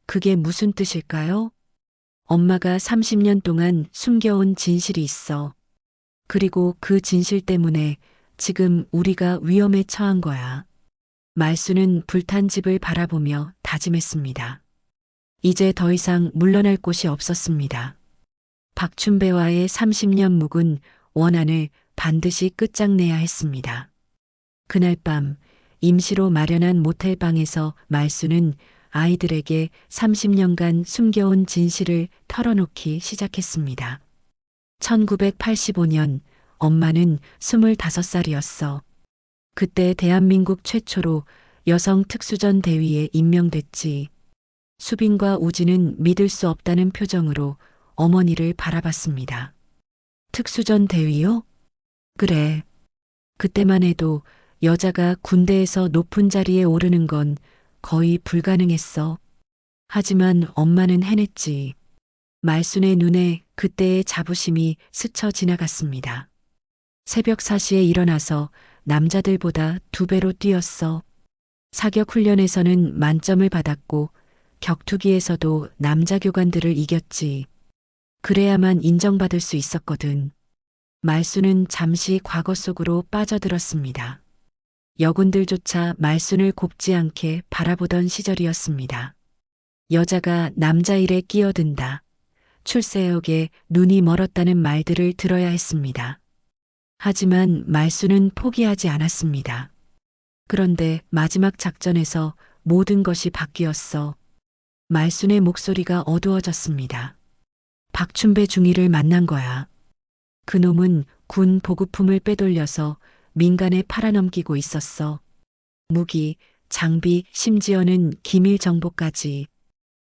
그게 무슨 뜻일까요? 엄마가 30년 동안 숨겨온 진실이 있어. 그리고 그 진실 때문에 지금 우리가 위험에 처한 거야. 말수는 불탄 집을 바라보며 다짐했습니다. 이제 더 이상 물러날 곳이 없었습니다. 박춘배와의 30년 묵은 원한을 반드시 끝장내야 했습니다. 그날 밤 임시로 마련한 모텔방에서 말수는 아이들에게 30년간 숨겨온 진실을 털어놓기 시작했습니다. 1985년 엄마는 25살이었어. 그때 대한민국 최초로 여성 특수전 대위에 임명됐지. 수빈과 우진은 믿을 수 없다는 표정으로 어머니를 바라봤습니다. 특수전 대위요? 그래. 그때만 해도 여자가 군대에서 높은 자리에 오르는 건 거의 불가능했어. 하지만 엄마는 해냈지. 말순의 눈에 그때의 자부심이 스쳐 지나갔습니다. 새벽 4시에 일어나서 남자들보다 2배로 뛰었어. 사격 훈련에서는 만점을 받았고 격투기에서도 남자 교관들을 이겼지. 그래야만 인정받을 수 있었거든. 말순은 잠시 과거 속으로 빠져들었습니다. 여군들조차 말순을 곱지 않게 바라보던 시절이었습니다. 여자가 남자 일에 끼어든다. 출세역에 눈이 멀었다는 말들을 들어야 했습니다. 하지만 말순은 포기하지 않았습니다. 그런데 마지막 작전에서 모든 것이 바뀌었어. 말순의 목소리가 어두워졌습니다. 박춘배 중위를 만난 거야. 그놈은 군 보급품을 빼돌려서 민간에 팔아넘기고 있었어. 무기, 장비, 심지어는 기밀 정보까지.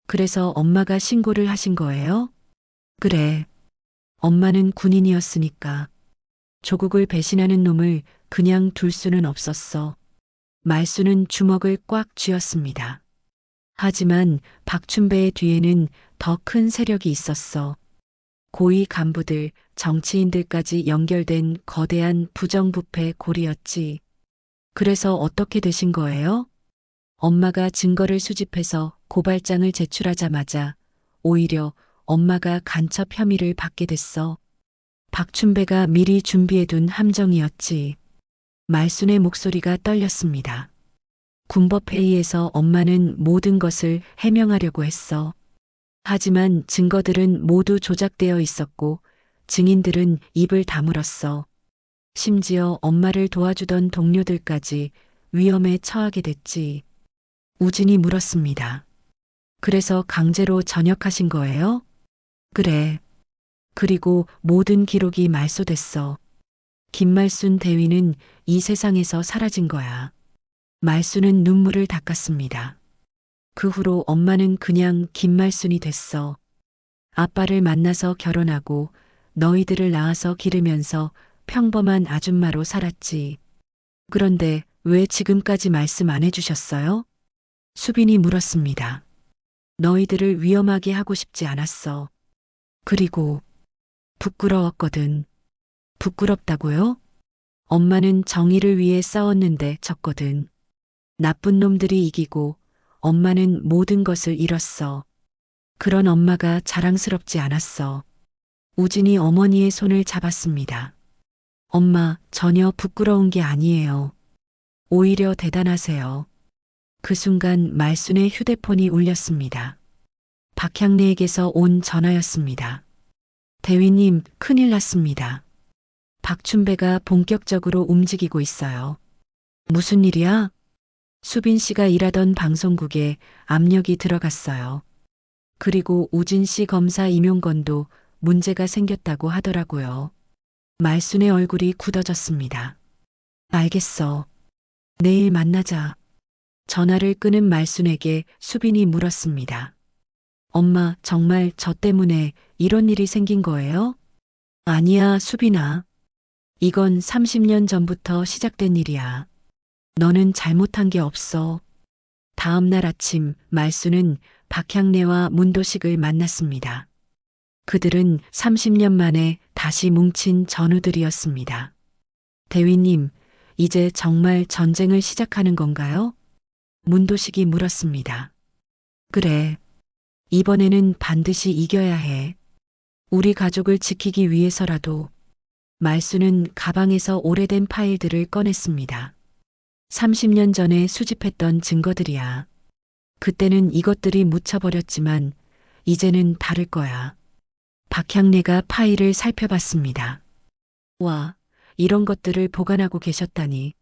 그래서 엄마가 신고를 하신 거예요? 그래. 엄마는 군인이었으니까. 조국을 배신하는 놈을 그냥 둘 수는 없었어. 말수는 주먹을 꽉 쥐었습니다. 하지만 박춘배의 뒤에는 더 큰 세력이 있었어. 고위 간부들, 정치인들까지 연결된 거대한 부정부패 고리였지. 그래서 어떻게 되신 거예요? 엄마가 증거를 수집해서 고발장을 제출하자마자 오히려 엄마가 간첩 혐의를 받게 됐어. 박춘배가 미리 준비해둔 함정이었지. 말순의 목소리가 떨렸습니다. 군법회의에서 엄마는 모든 것을 해명하려고 했어. 하지만 증거들은 모두 조작되어 있었고 증인들은 입을 다물었어. 심지어 엄마를 도와주던 동료들까지 위험에 처하게 됐지. 우진이 물었습니다. 그래서 강제로 전역하신 거예요? 그래. 그리고 모든 기록이 말소됐어. 김말순 대위는 이 세상에서 사라진 거야. 말순은 눈물을 닦았습니다. 그 후로 엄마는 그냥 김말순이 됐어. 아빠를 만나서 결혼하고 너희들을 낳아서 기르면서 평범한 아줌마로 살았지. 그런데 왜 지금까지 말씀 안 해주셨어요? 수빈이 물었습니다. 너희들을 위험하게 하고 싶지 않았어. 그리고 부끄러웠거든. 부끄럽다고요? 엄마는 정의를 위해 싸웠는데 졌거든. 나쁜 놈들이 이기고 엄마는 모든 것을 잃었어. 그런 엄마가 자랑스럽지 않았어. 우진이 어머니의 손을 잡았습니다. 엄마, 전혀 부끄러운 게 아니에요. 오히려 대단하세요. 그 순간 말순의 휴대폰이 울렸습니다. 박향래에게서 온 전화였습니다. 대위님, 큰일 났습니다. 박춘배가 본격적으로 움직이고 있어요. 무슨 일이야? 수빈 씨가 일하던 방송국에 압력이 들어갔어요. 그리고 우진 씨 검사 임용건도 문제가 생겼다고 하더라고요. 말순의 얼굴이 굳어졌습니다. 알겠어. 내일 만나자. 전화를 끊은 말순에게 수빈이 물었습니다. 엄마, 정말 저 때문에 이런 일이 생긴 거예요? 아니야, 수빈아. 이건 30년 전부터 시작된 일이야. 너는 잘못한 게 없어. 다음 날 아침 말순은 박향래와 문도식을 만났습니다. 그들은 30년 만에 다시 뭉친 전우들이었습니다. 대위님, 이제 정말 전쟁을 시작하는 건가요? 문도식이 물었습니다. 그래. 이번에는 반드시 이겨야 해. 우리 가족을 지키기 위해서라도. 말순은 가방에서 오래된 파일들을 꺼냈습니다. 30년 전에 수집했던 증거들이야. 그때는 이것들이 묻혀버렸지만 이제는 다를 거야. 박향래가 파일을 살펴봤습니다. 와, 이런 것들을 보관하고 계셨다니.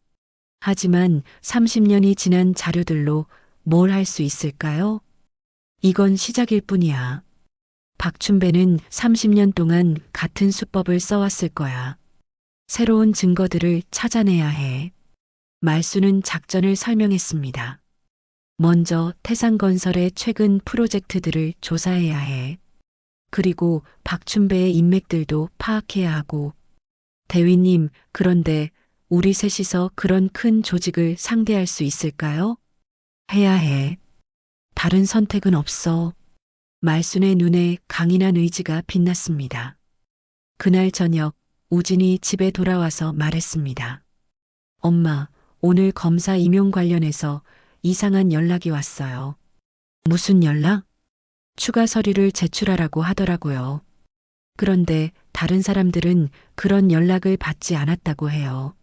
하지만 30년이 지난 자료들로 뭘 할 수 있을까요? 이건 시작일 뿐이야. 박춘배는 30년 동안 같은 수법을 써왔을 거야. 새로운 증거들을 찾아내야 해. 말순은 작전을 설명했습니다. 먼저 태산건설의 최근 프로젝트들을 조사해야 해. 그리고 박춘배의 인맥들도 파악해야 하고. 대위님, 그런데 우리 셋이서 그런 큰 조직을 상대할 수 있을까요? 해야 해. 다른 선택은 없어. 말순의 눈에 강인한 의지가 빛났습니다. 그날 저녁 우진이 집에 돌아와서 말했습니다. 엄마, 오늘 검사 임용 관련해서 이상한 연락이 왔어요. 무슨 연락? 추가 서류를 제출하라고 하더라고요. 그런데 다른 사람들은 그런 연락을 받지 않았다고 해요.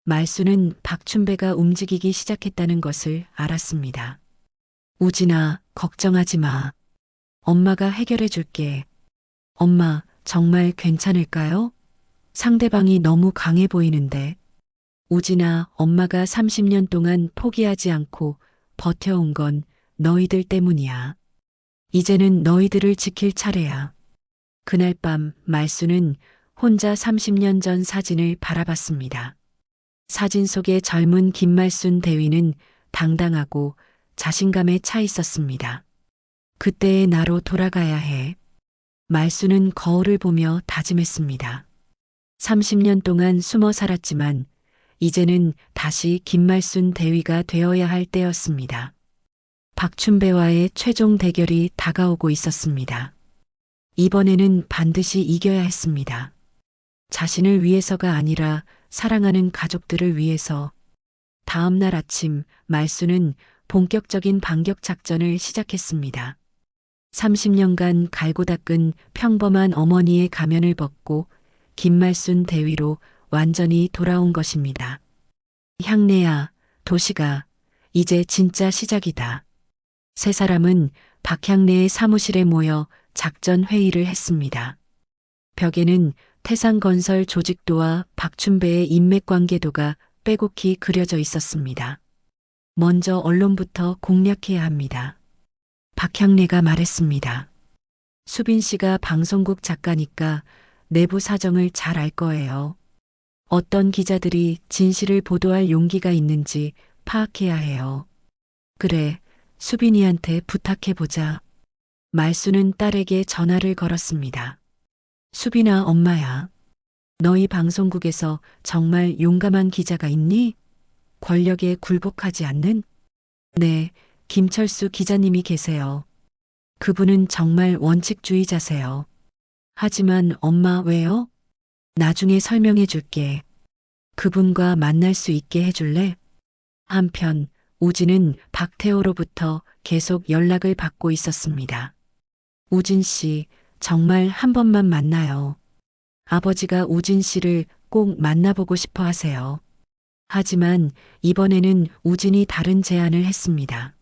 말순은 박춘배가 움직이기 시작했다는 것을 알았습니다. 우진아, 걱정하지 마. 엄마가 해결해 줄게. 엄마, 정말 괜찮을까요? 상대방이 너무 강해 보이는데. 우진아, 엄마가 30년 동안 포기하지 않고 버텨온 건 너희들 때문이야. 이제는 너희들을 지킬 차례야. 그날 밤 말순은 혼자 30년 전 사진을 바라봤습니다. 사진 속의 젊은 김말순 대위는 당당하고 자신감에 차 있었습니다. 그때의 나로 돌아가야 해. 말순은 거울을 보며 다짐했습니다. 30년 동안 숨어 살았지만 이제는 다시 김말순 대위가 되어야 할 때였습니다. 박춘배와의 최종 대결이 다가오고 있었습니다. 이번에는 반드시 이겨야 했습니다. 자신을 위해서가 아니라 사랑하는 가족들을 위해서. 다음 날 아침 말순은 본격적인 반격 작전을 시작했습니다. 30년간 갈고 닦은 평범한 어머니의 가면을 벗고 김말순 대위로 완전히 돌아온 것입니다. 향내야, 도시가, 이제 진짜 시작이다. 세 사람은 박향래의 사무실에 모여 작전 회의를 했습니다. 벽에는 태상건설 조직도와 박춘배의 인맥관계도가 빼곡히 그려져 있었습니다. 먼저 언론부터 공략해야 합니다. 박향래가 말했습니다. 수빈 씨가 방송국 작가니까 내부 사정을 잘 알 거예요. 어떤 기자들이 진실을 보도할 용기가 있는지 파악해야 해요. 그래, 수빈이한테 부탁해보자. 말수는 딸에게 전화를 걸었습니다. 수빈아, 엄마야. 너희 방송국에서 정말 용감한 기자가 있니? 권력에 굴복하지 않는? 네, 김철수 기자님이 계세요. 그분은 정말 원칙주의자세요. 하지만 엄마, 왜요? 나중에 설명해 줄게. 그분과 만날 수 있게 해줄래? 한편 우진은 박태호로부터 계속 연락을 받고 있었습니다. 우진 씨, 정말 한 번만 만나요. 아버지가 우진 씨를 꼭 만나보고 싶어 하세요. 하지만 이번에는 우진이 다른 제안을 했습니다.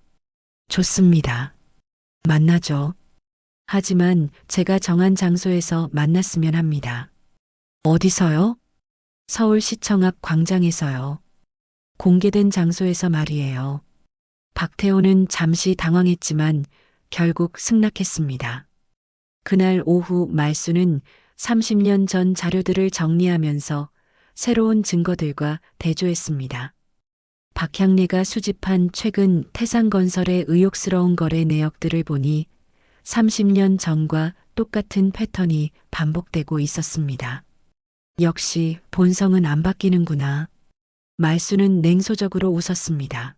좋습니다. 만나죠. 하지만 제가 정한 장소에서 만났으면 합니다. 어디서요? 서울시청 앞 광장에서요. 공개된 장소에서 말이에요. 박태호는 잠시 당황했지만 결국 승낙했습니다. 그날 오후 말수는 30년 전 자료들을 정리하면서 새로운 증거들과 대조했습니다. 박향래가 수집한 최근 태상건설의 의혹스러운 거래 내역들을 보니 30년 전과 똑같은 패턴이 반복되고 있었습니다. 역시 본성은 안 바뀌는구나. 말수는 냉소적으로 웃었습니다.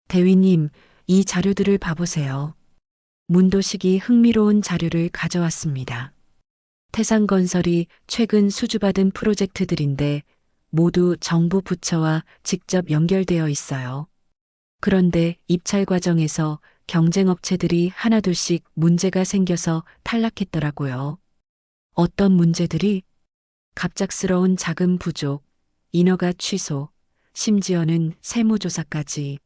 대위님, 이 자료들을 봐보세요. 문도식이 흥미로운 자료를 가져왔습니다. 태상건설이 최근 수주받은 프로젝트들인데 모두 정부 부처와 직접 연결되어 있어요. 그런데 입찰 과정에서 경쟁업체들이 하나둘씩 문제가 생겨서 탈락했더라고요. 어떤 문제들이? 갑작스러운 자금 부족, 인허가 취소, 심지어는 세무조사까지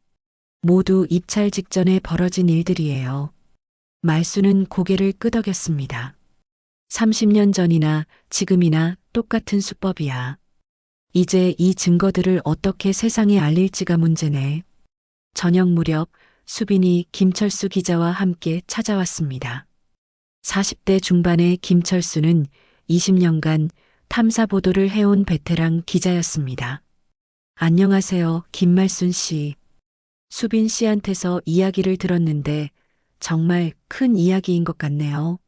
모두 입찰 직전에 벌어진 일들이에요. 말수는 고개를 끄덕였습니다. 30년 전이나 지금이나 똑같은 수법이야. 이제 이 증거들을 어떻게 세상에 알릴지가 문제네. 저녁 무렵 수빈이 김철수 기자와 함께 찾아왔습니다. 40대 중반의 김철수는 20년간 탐사 보도를 해온 베테랑 기자였습니다. 안녕하세요, 김말순 씨. 수빈 씨한테서 이야기를 들었는데 정말 큰 이야기인 것 같네요.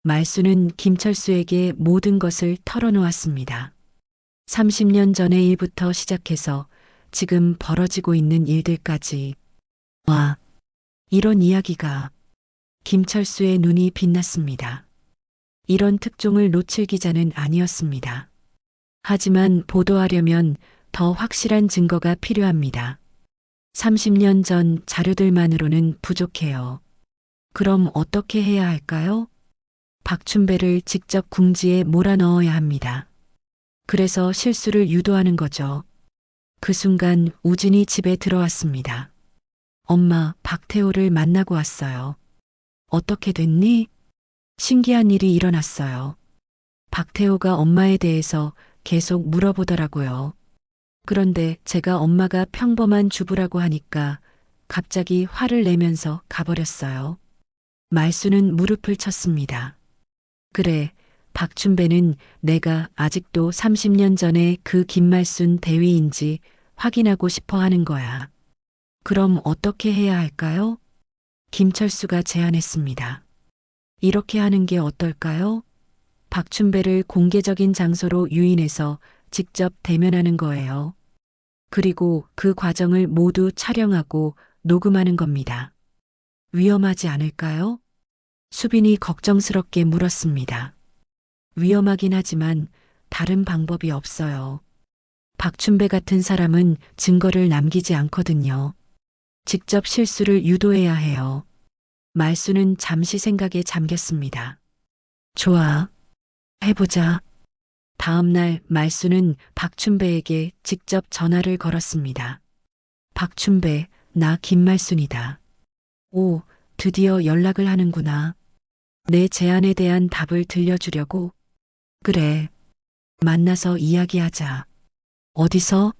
말수는 김철수에게 모든 것을 털어놓았습니다. 30년 전의 일부터 시작해서 지금 벌어지고 있는 일들까지. 와, 이런 이야기가. 김철수의 눈이 빛났습니다. 이런 특종을 놓칠 기자는 아니었습니다. 하지만 보도하려면 더 확실한 증거가 필요합니다. 30년 전 자료들만으로는 부족해요. 그럼 어떻게 해야 할까요? 박춘배를 직접 궁지에 몰아넣어야 합니다. 그래서 실수를 유도하는 거죠. 그 순간 우진이 집에 들어왔습니다. 엄마, 박태호를 만나고 왔어요. 어떻게 됐니? 신기한 일이 일어났어요. 박태호가 엄마에 대해서 계속 물어보더라고요. 그런데 제가 엄마가 평범한 주부라고 하니까 갑자기 화를 내면서 가버렸어요. 말수는 무릎을 쳤습니다. 그래, 박춘배는 내가 아직도 30년 전에 그 김말순 대위인지 확인하고 싶어 하는 거야. 그럼 어떻게 해야 할까요? 김철수가 제안했습니다. 이렇게 하는 게 어떨까요? 박춘배를 공개적인 장소로 유인해서 직접 대면하는 거예요. 그리고 그 과정을 모두 촬영하고 녹음하는 겁니다. 위험하지 않을까요? 수빈이 걱정스럽게 물었습니다. 위험하긴 하지만 다른 방법이 없어요. 박춘배 같은 사람은 증거를 남기지 않거든요. 직접 실수를 유도해야 해요. 말수는 잠시 생각에 잠겼습니다. 좋아. 해보자. 다음 날 말수는 박춘배에게 직접 전화를 걸었습니다. 박춘배, 나 김말순이다. 오, 드디어 연락을 하는구나. 내 제안에 대한 답을 들려주려고. 그래. 만나서 이야기하자. 어디서?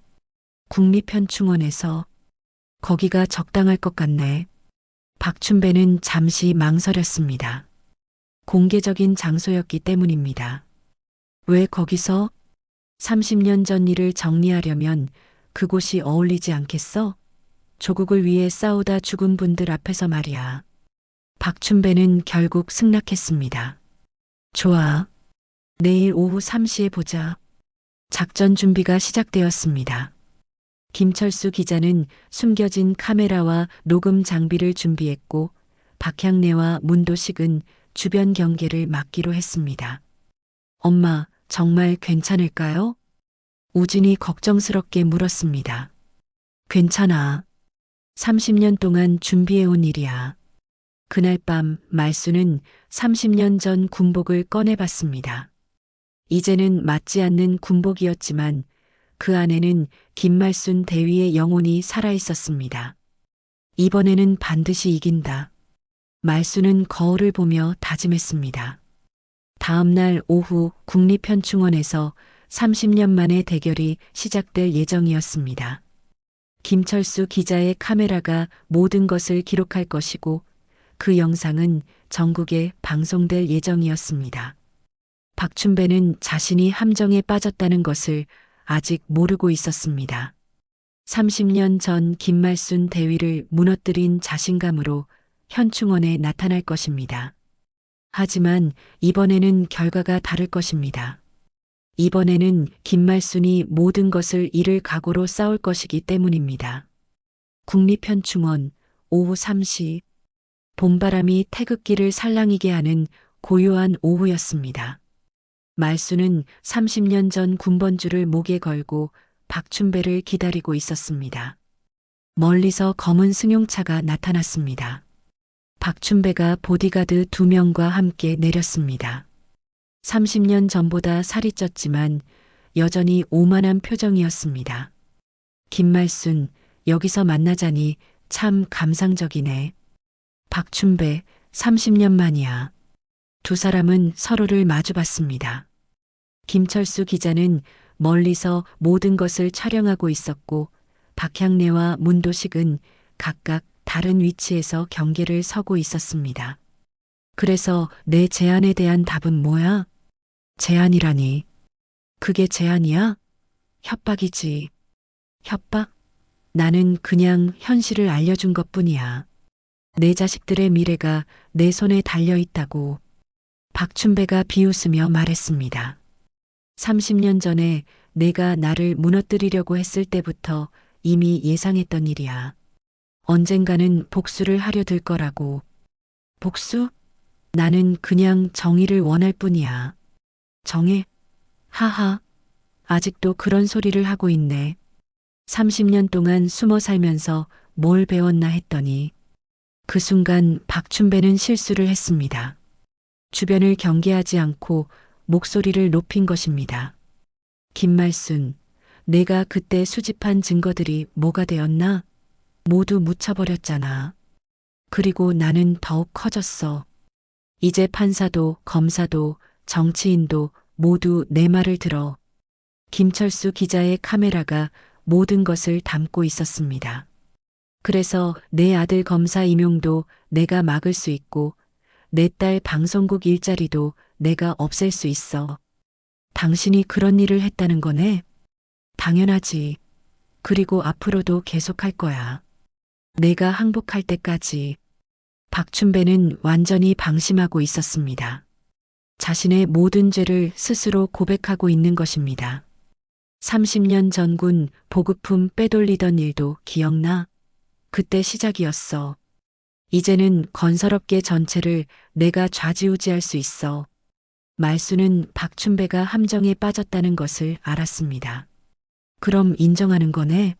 국립현충원에서. 거기가 적당할 것 같네. 박춘배는 잠시 망설였습니다. 공개적인 장소였기 때문입니다. 왜 거기서? 30년 전 일을 정리하려면 그곳이 어울리지 않겠어? 조국을 위해 싸우다 죽은 분들 앞에서 말이야. 박춘배는 결국 승낙했습니다. 좋아. 내일 오후 3시에 보자. 작전 준비가 시작되었습니다. 김철수 기자는 숨겨진 카메라와 녹음 장비를 준비했고 박향래와 문도식은 주변 경계를 막기로 했습니다. 엄마, 정말 괜찮을까요? 우진이 걱정스럽게 물었습니다. 괜찮아. 30년 동안 준비해온 일이야. 그날 밤 말수는 30년 전 군복을 꺼내봤습니다. 이제는 맞지 않는 군복이었지만 그 안에는 김말순 대위의 영혼이 살아있었습니다. 이번에는 반드시 이긴다. 말수는 거울을 보며 다짐했습니다. 다음 날 오후 국립현충원에서 30년 만의 대결이 시작될 예정이었습니다. 김철수 기자의 카메라가 모든 것을 기록할 것이고 그 영상은 전국에 방송될 예정이었습니다. 박춘배는 자신이 함정에 빠졌다는 것을 아직 모르고 있었습니다. 30년 전 김말순 대위를 무너뜨린 자신감으로 현충원에 나타날 것입니다. 하지만 이번에는 결과가 다를 것입니다. 이번에는 김말순이 모든 것을 잃을 각오로 싸울 것이기 때문입니다. 국립현충원 오후 3시 봄바람이 태극기를 살랑이게 하는 고요한 오후였습니다. 말수는 30년 전 군번줄을 목에 걸고 박춘배를 기다리고 있었습니다. 멀리서 검은 승용차가 나타났습니다. 박춘배가 보디가드 2명과 함께 내렸습니다. 30년 전보다 살이 쪘지만 여전히 오만한 표정이었습니다. 김말순, 여기서 만나자니 참 감상적이네. 박춘배, 30년 만이야. 두 사람은 서로를 마주봤습니다. 김철수 기자는 멀리서 모든 것을 촬영하고 있었고 박향래와 문도식은 각각 다른 위치에서 경계를 서고 있었습니다. 그래서 내 제안에 대한 답은 뭐야? 제안이라니. 그게 제안이야? 협박이지. 협박? 나는 그냥 현실을 알려준 것뿐이야. 내 자식들의 미래가 내 손에 달려 있다고. 박춘배가 비웃으며 말했습니다. 30년 전에 내가 나를 무너뜨리려고 했을 때부터 이미 예상했던 일이야. 언젠가는 복수를 하려 들 거라고. 복수? 나는 그냥 정의를 원할 뿐이야. 정의? 하하. 아직도 그런 소리를 하고 있네. 30년 동안 숨어 살면서 뭘 배웠나 했더니 그 순간 박춘배는 실수를 했습니다. 주변을 경계하지 않고 목소리를 높인 것입니다. 김말순, 내가 그때 수집한 증거들이 뭐가 되었나? 모두 묻혀버렸잖아. 그리고 나는 더욱 커졌어. 이제 판사도 검사도 정치인도 모두 내 말을 들어. 김철수 기자의 카메라가 모든 것을 담고 있었습니다. 그래서 내 아들 검사 임용도 내가 막을 수 있고 내 딸 방송국 일자리도 내가 없앨 수 있어. 당신이 그런 일을 했다는 거네? 당연하지. 그리고 앞으로도 계속할 거야. 내가 항복할 때까지. 박춘배는 완전히 방심하고 있었습니다. 자신의 모든 죄를 스스로 고백하고 있는 것입니다. 30년 전군 보급품 빼돌리던 일도 기억나? 그때 시작이었어. 이제는 건설업계 전체를 내가 좌지우지할 수 있어. 말수는 박춘배가 함정에 빠졌다는 것을 알았습니다. 그럼 인정하는 거네?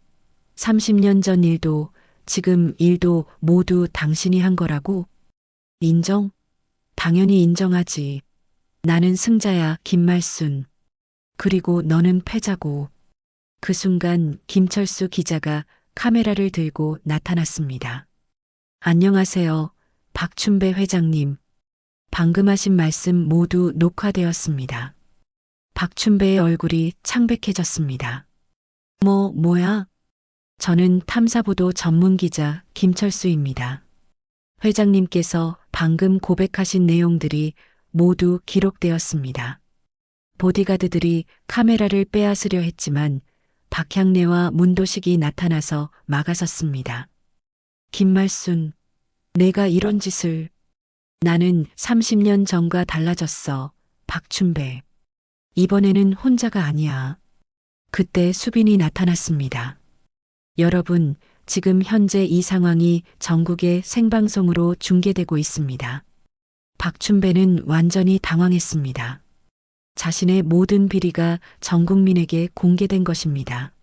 30년 전 일도 지금 일도 모두 당신이 한 거라고? 인정? 당연히 인정하지. 나는 승자야, 김말순. 그리고 너는 패자고. 그 순간 김철수 기자가 카메라를 들고 나타났습니다. 안녕하세요, 박춘배 회장님. 방금 하신 말씀 모두 녹화되었습니다. 박춘배의 얼굴이 창백해졌습니다. 뭐야? 저는 탐사보도 전문 기자 김철수입니다. 회장님께서 방금 고백하신 내용들이 모두 기록되었습니다. 보디가드들이 카메라를 빼앗으려 했지만 박향래와 문도식이 나타나서 막아섰습니다. 김말순, 내가 이런 짓을. 나는 30년 전과 달라졌어, 박춘배. 이번에는 혼자가 아니야. 그때 수빈이 나타났습니다. 여러분, 지금 현재 이 상황이 전국의 생방송으로 중계되고 있습니다. 박춘배는 완전히 당황했습니다. 자신의 모든 비리가 전 국민에게 공개된 것입니다.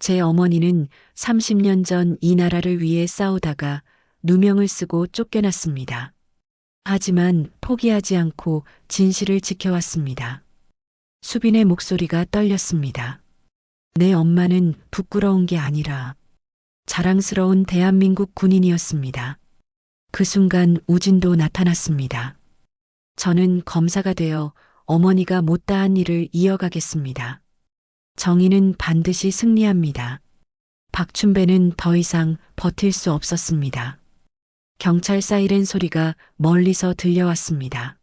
제 어머니는 30년 전 이 나라를 위해 싸우다가 누명을 쓰고 쫓겨났습니다. 하지만 포기하지 않고 진실을 지켜왔습니다. 수빈의 목소리가 떨렸습니다. 내 엄마는 부끄러운 게 아니라 자랑스러운 대한민국 군인이었습니다. 그 순간 우진도 나타났습니다. 저는 검사가 되어 어머니가 못다한 일을 이어가겠습니다. 정의는 반드시 승리합니다. 박춘배는 더 이상 버틸 수 없었습니다. 경찰 사이렌 소리가 멀리서 들려왔습니다.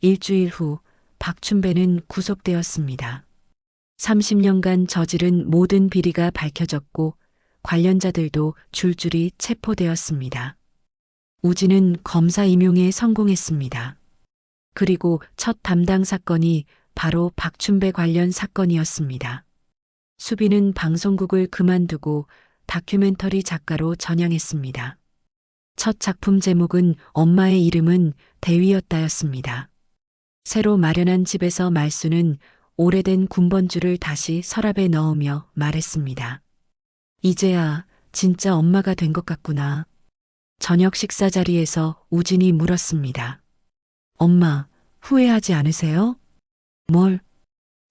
일주일 후 박춘배는 구속되었습니다. 30년간 저지른 모든 비리가 밝혀졌고 관련자들도 줄줄이 체포되었습니다. 우진은 검사 임용에 성공했습니다. 그리고 첫 담당 사건이 바로 박춘배 관련 사건이었습니다. 수빈은 방송국을 그만두고 다큐멘터리 작가로 전향했습니다. 첫 작품 제목은 엄마의 이름은 대위였다였습니다. 새로 마련한 집에서 말수는 오래된 군번줄을 다시 서랍에 넣으며 말했습니다. 이제야 진짜 엄마가 된 것 같구나. 저녁 식사 자리에서 우진이 물었습니다. 엄마, 후회하지 않으세요? 뭘?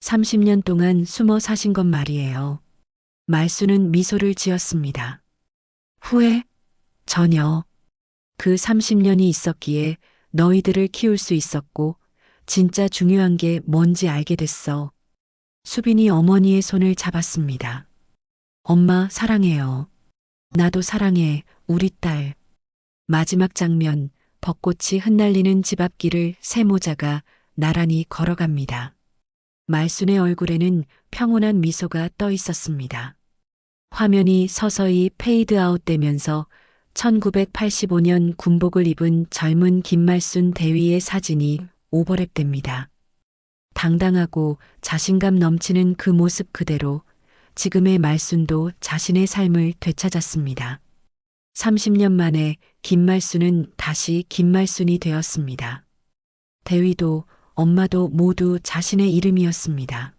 30년 동안 숨어 사신 것 말이에요. 말수는 미소를 지었습니다. 후회? 전혀. 그 30년이 있었기에 너희들을 키울 수 있었고 진짜 중요한 게 뭔지 알게 됐어. 수빈이 어머니의 손을 잡았습니다. 엄마 사랑해요. 나도 사랑해, 우리 딸. 마지막 장면, 벚꽃이 흩날리는 집 앞길을 새 모자가 나란히 걸어갑니다. 말순의 얼굴에는 평온한 미소가 떠 있었습니다. 화면이 서서히 페이드 아웃되면서 1985년 군복을 입은 젊은 김말순 대위의 사진이 오버랩됩니다. 당당하고 자신감 넘치는 그 모습 그대로 지금의 말순도 자신의 삶을 되찾았습니다. 30년 만에 김말순은 다시 김말순이 되었습니다. 대위도 엄마도 모두 자신의 이름이었습니다.